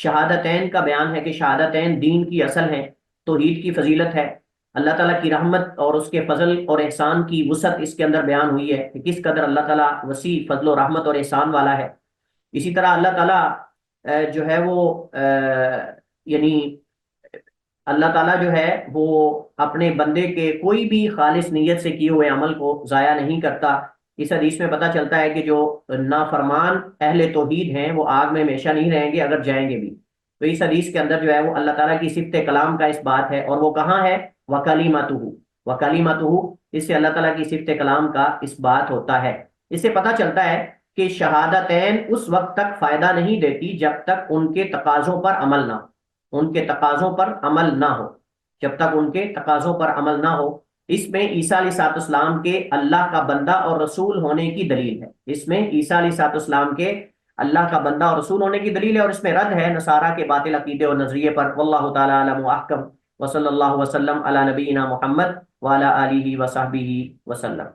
شہادتین کا بیان ہے کہ شہادتین دین کی اصل ہیں، توحید کی فضیلت ہے، اللہ تعالیٰ کی رحمت اور اس کے فضل اور احسان کی وسعت اس کے اندر بیان ہوئی ہے کہ کس قدر اللہ تعالیٰ وسیع فضل و رحمت اور احسان والا ہے۔ اسی طرح اللہ تعالیٰ جو ہے وہ یعنی اللہ تعالیٰ جو ہے وہ اپنے بندے کے کوئی بھی خالص نیت سے کیے ہوئے عمل کو ضائع نہیں کرتا۔ اس حدیث میں پتہ چلتا ہے کہ جو نافرمان اہل توحید ہیں وہ آگ میں ہمیشہ نہیں رہیں گے، اگر جائیں گے بھی۔ تو اس حدیث کے اندر جو ہے وہ اللہ تعالیٰ کی صفت کلام کا اس بات ہے، اور وہ کہاں ہے؟ وَكَلِمَتُهُ، وَكَلِمَتُهُ، اس سے اللہ تعالیٰ کی صفت کلام کا اس بات ہوتا ہے۔ اس سے پتہ چلتا ہے کہ شہادتین اس وقت تک فائدہ نہیں دیتی جب تک ان کے تقاضوں پر عمل نہ ہو، ان کے تقاضوں پر عمل نہ ہو، جب تک ان کے تقاضوں پر عمل نہ ہو۔ اس میں عیسیٰ علیہ السلام کے اللہ کا بندہ اور رسول ہونے کی دلیل ہے، اس میں عیسیٰ علیہ السلام کے اللہ کا بندہ اور رسول ہونے کی دلیل ہے، اور اس میں رد ہے نصارہ کے باطل عقیدے اور نظریے پر۔ واللہ تعالی اعلم واحکم، وصلی اللہ وسلم علی نبینا محمد وعلی آلہ وصحبہ وسلم۔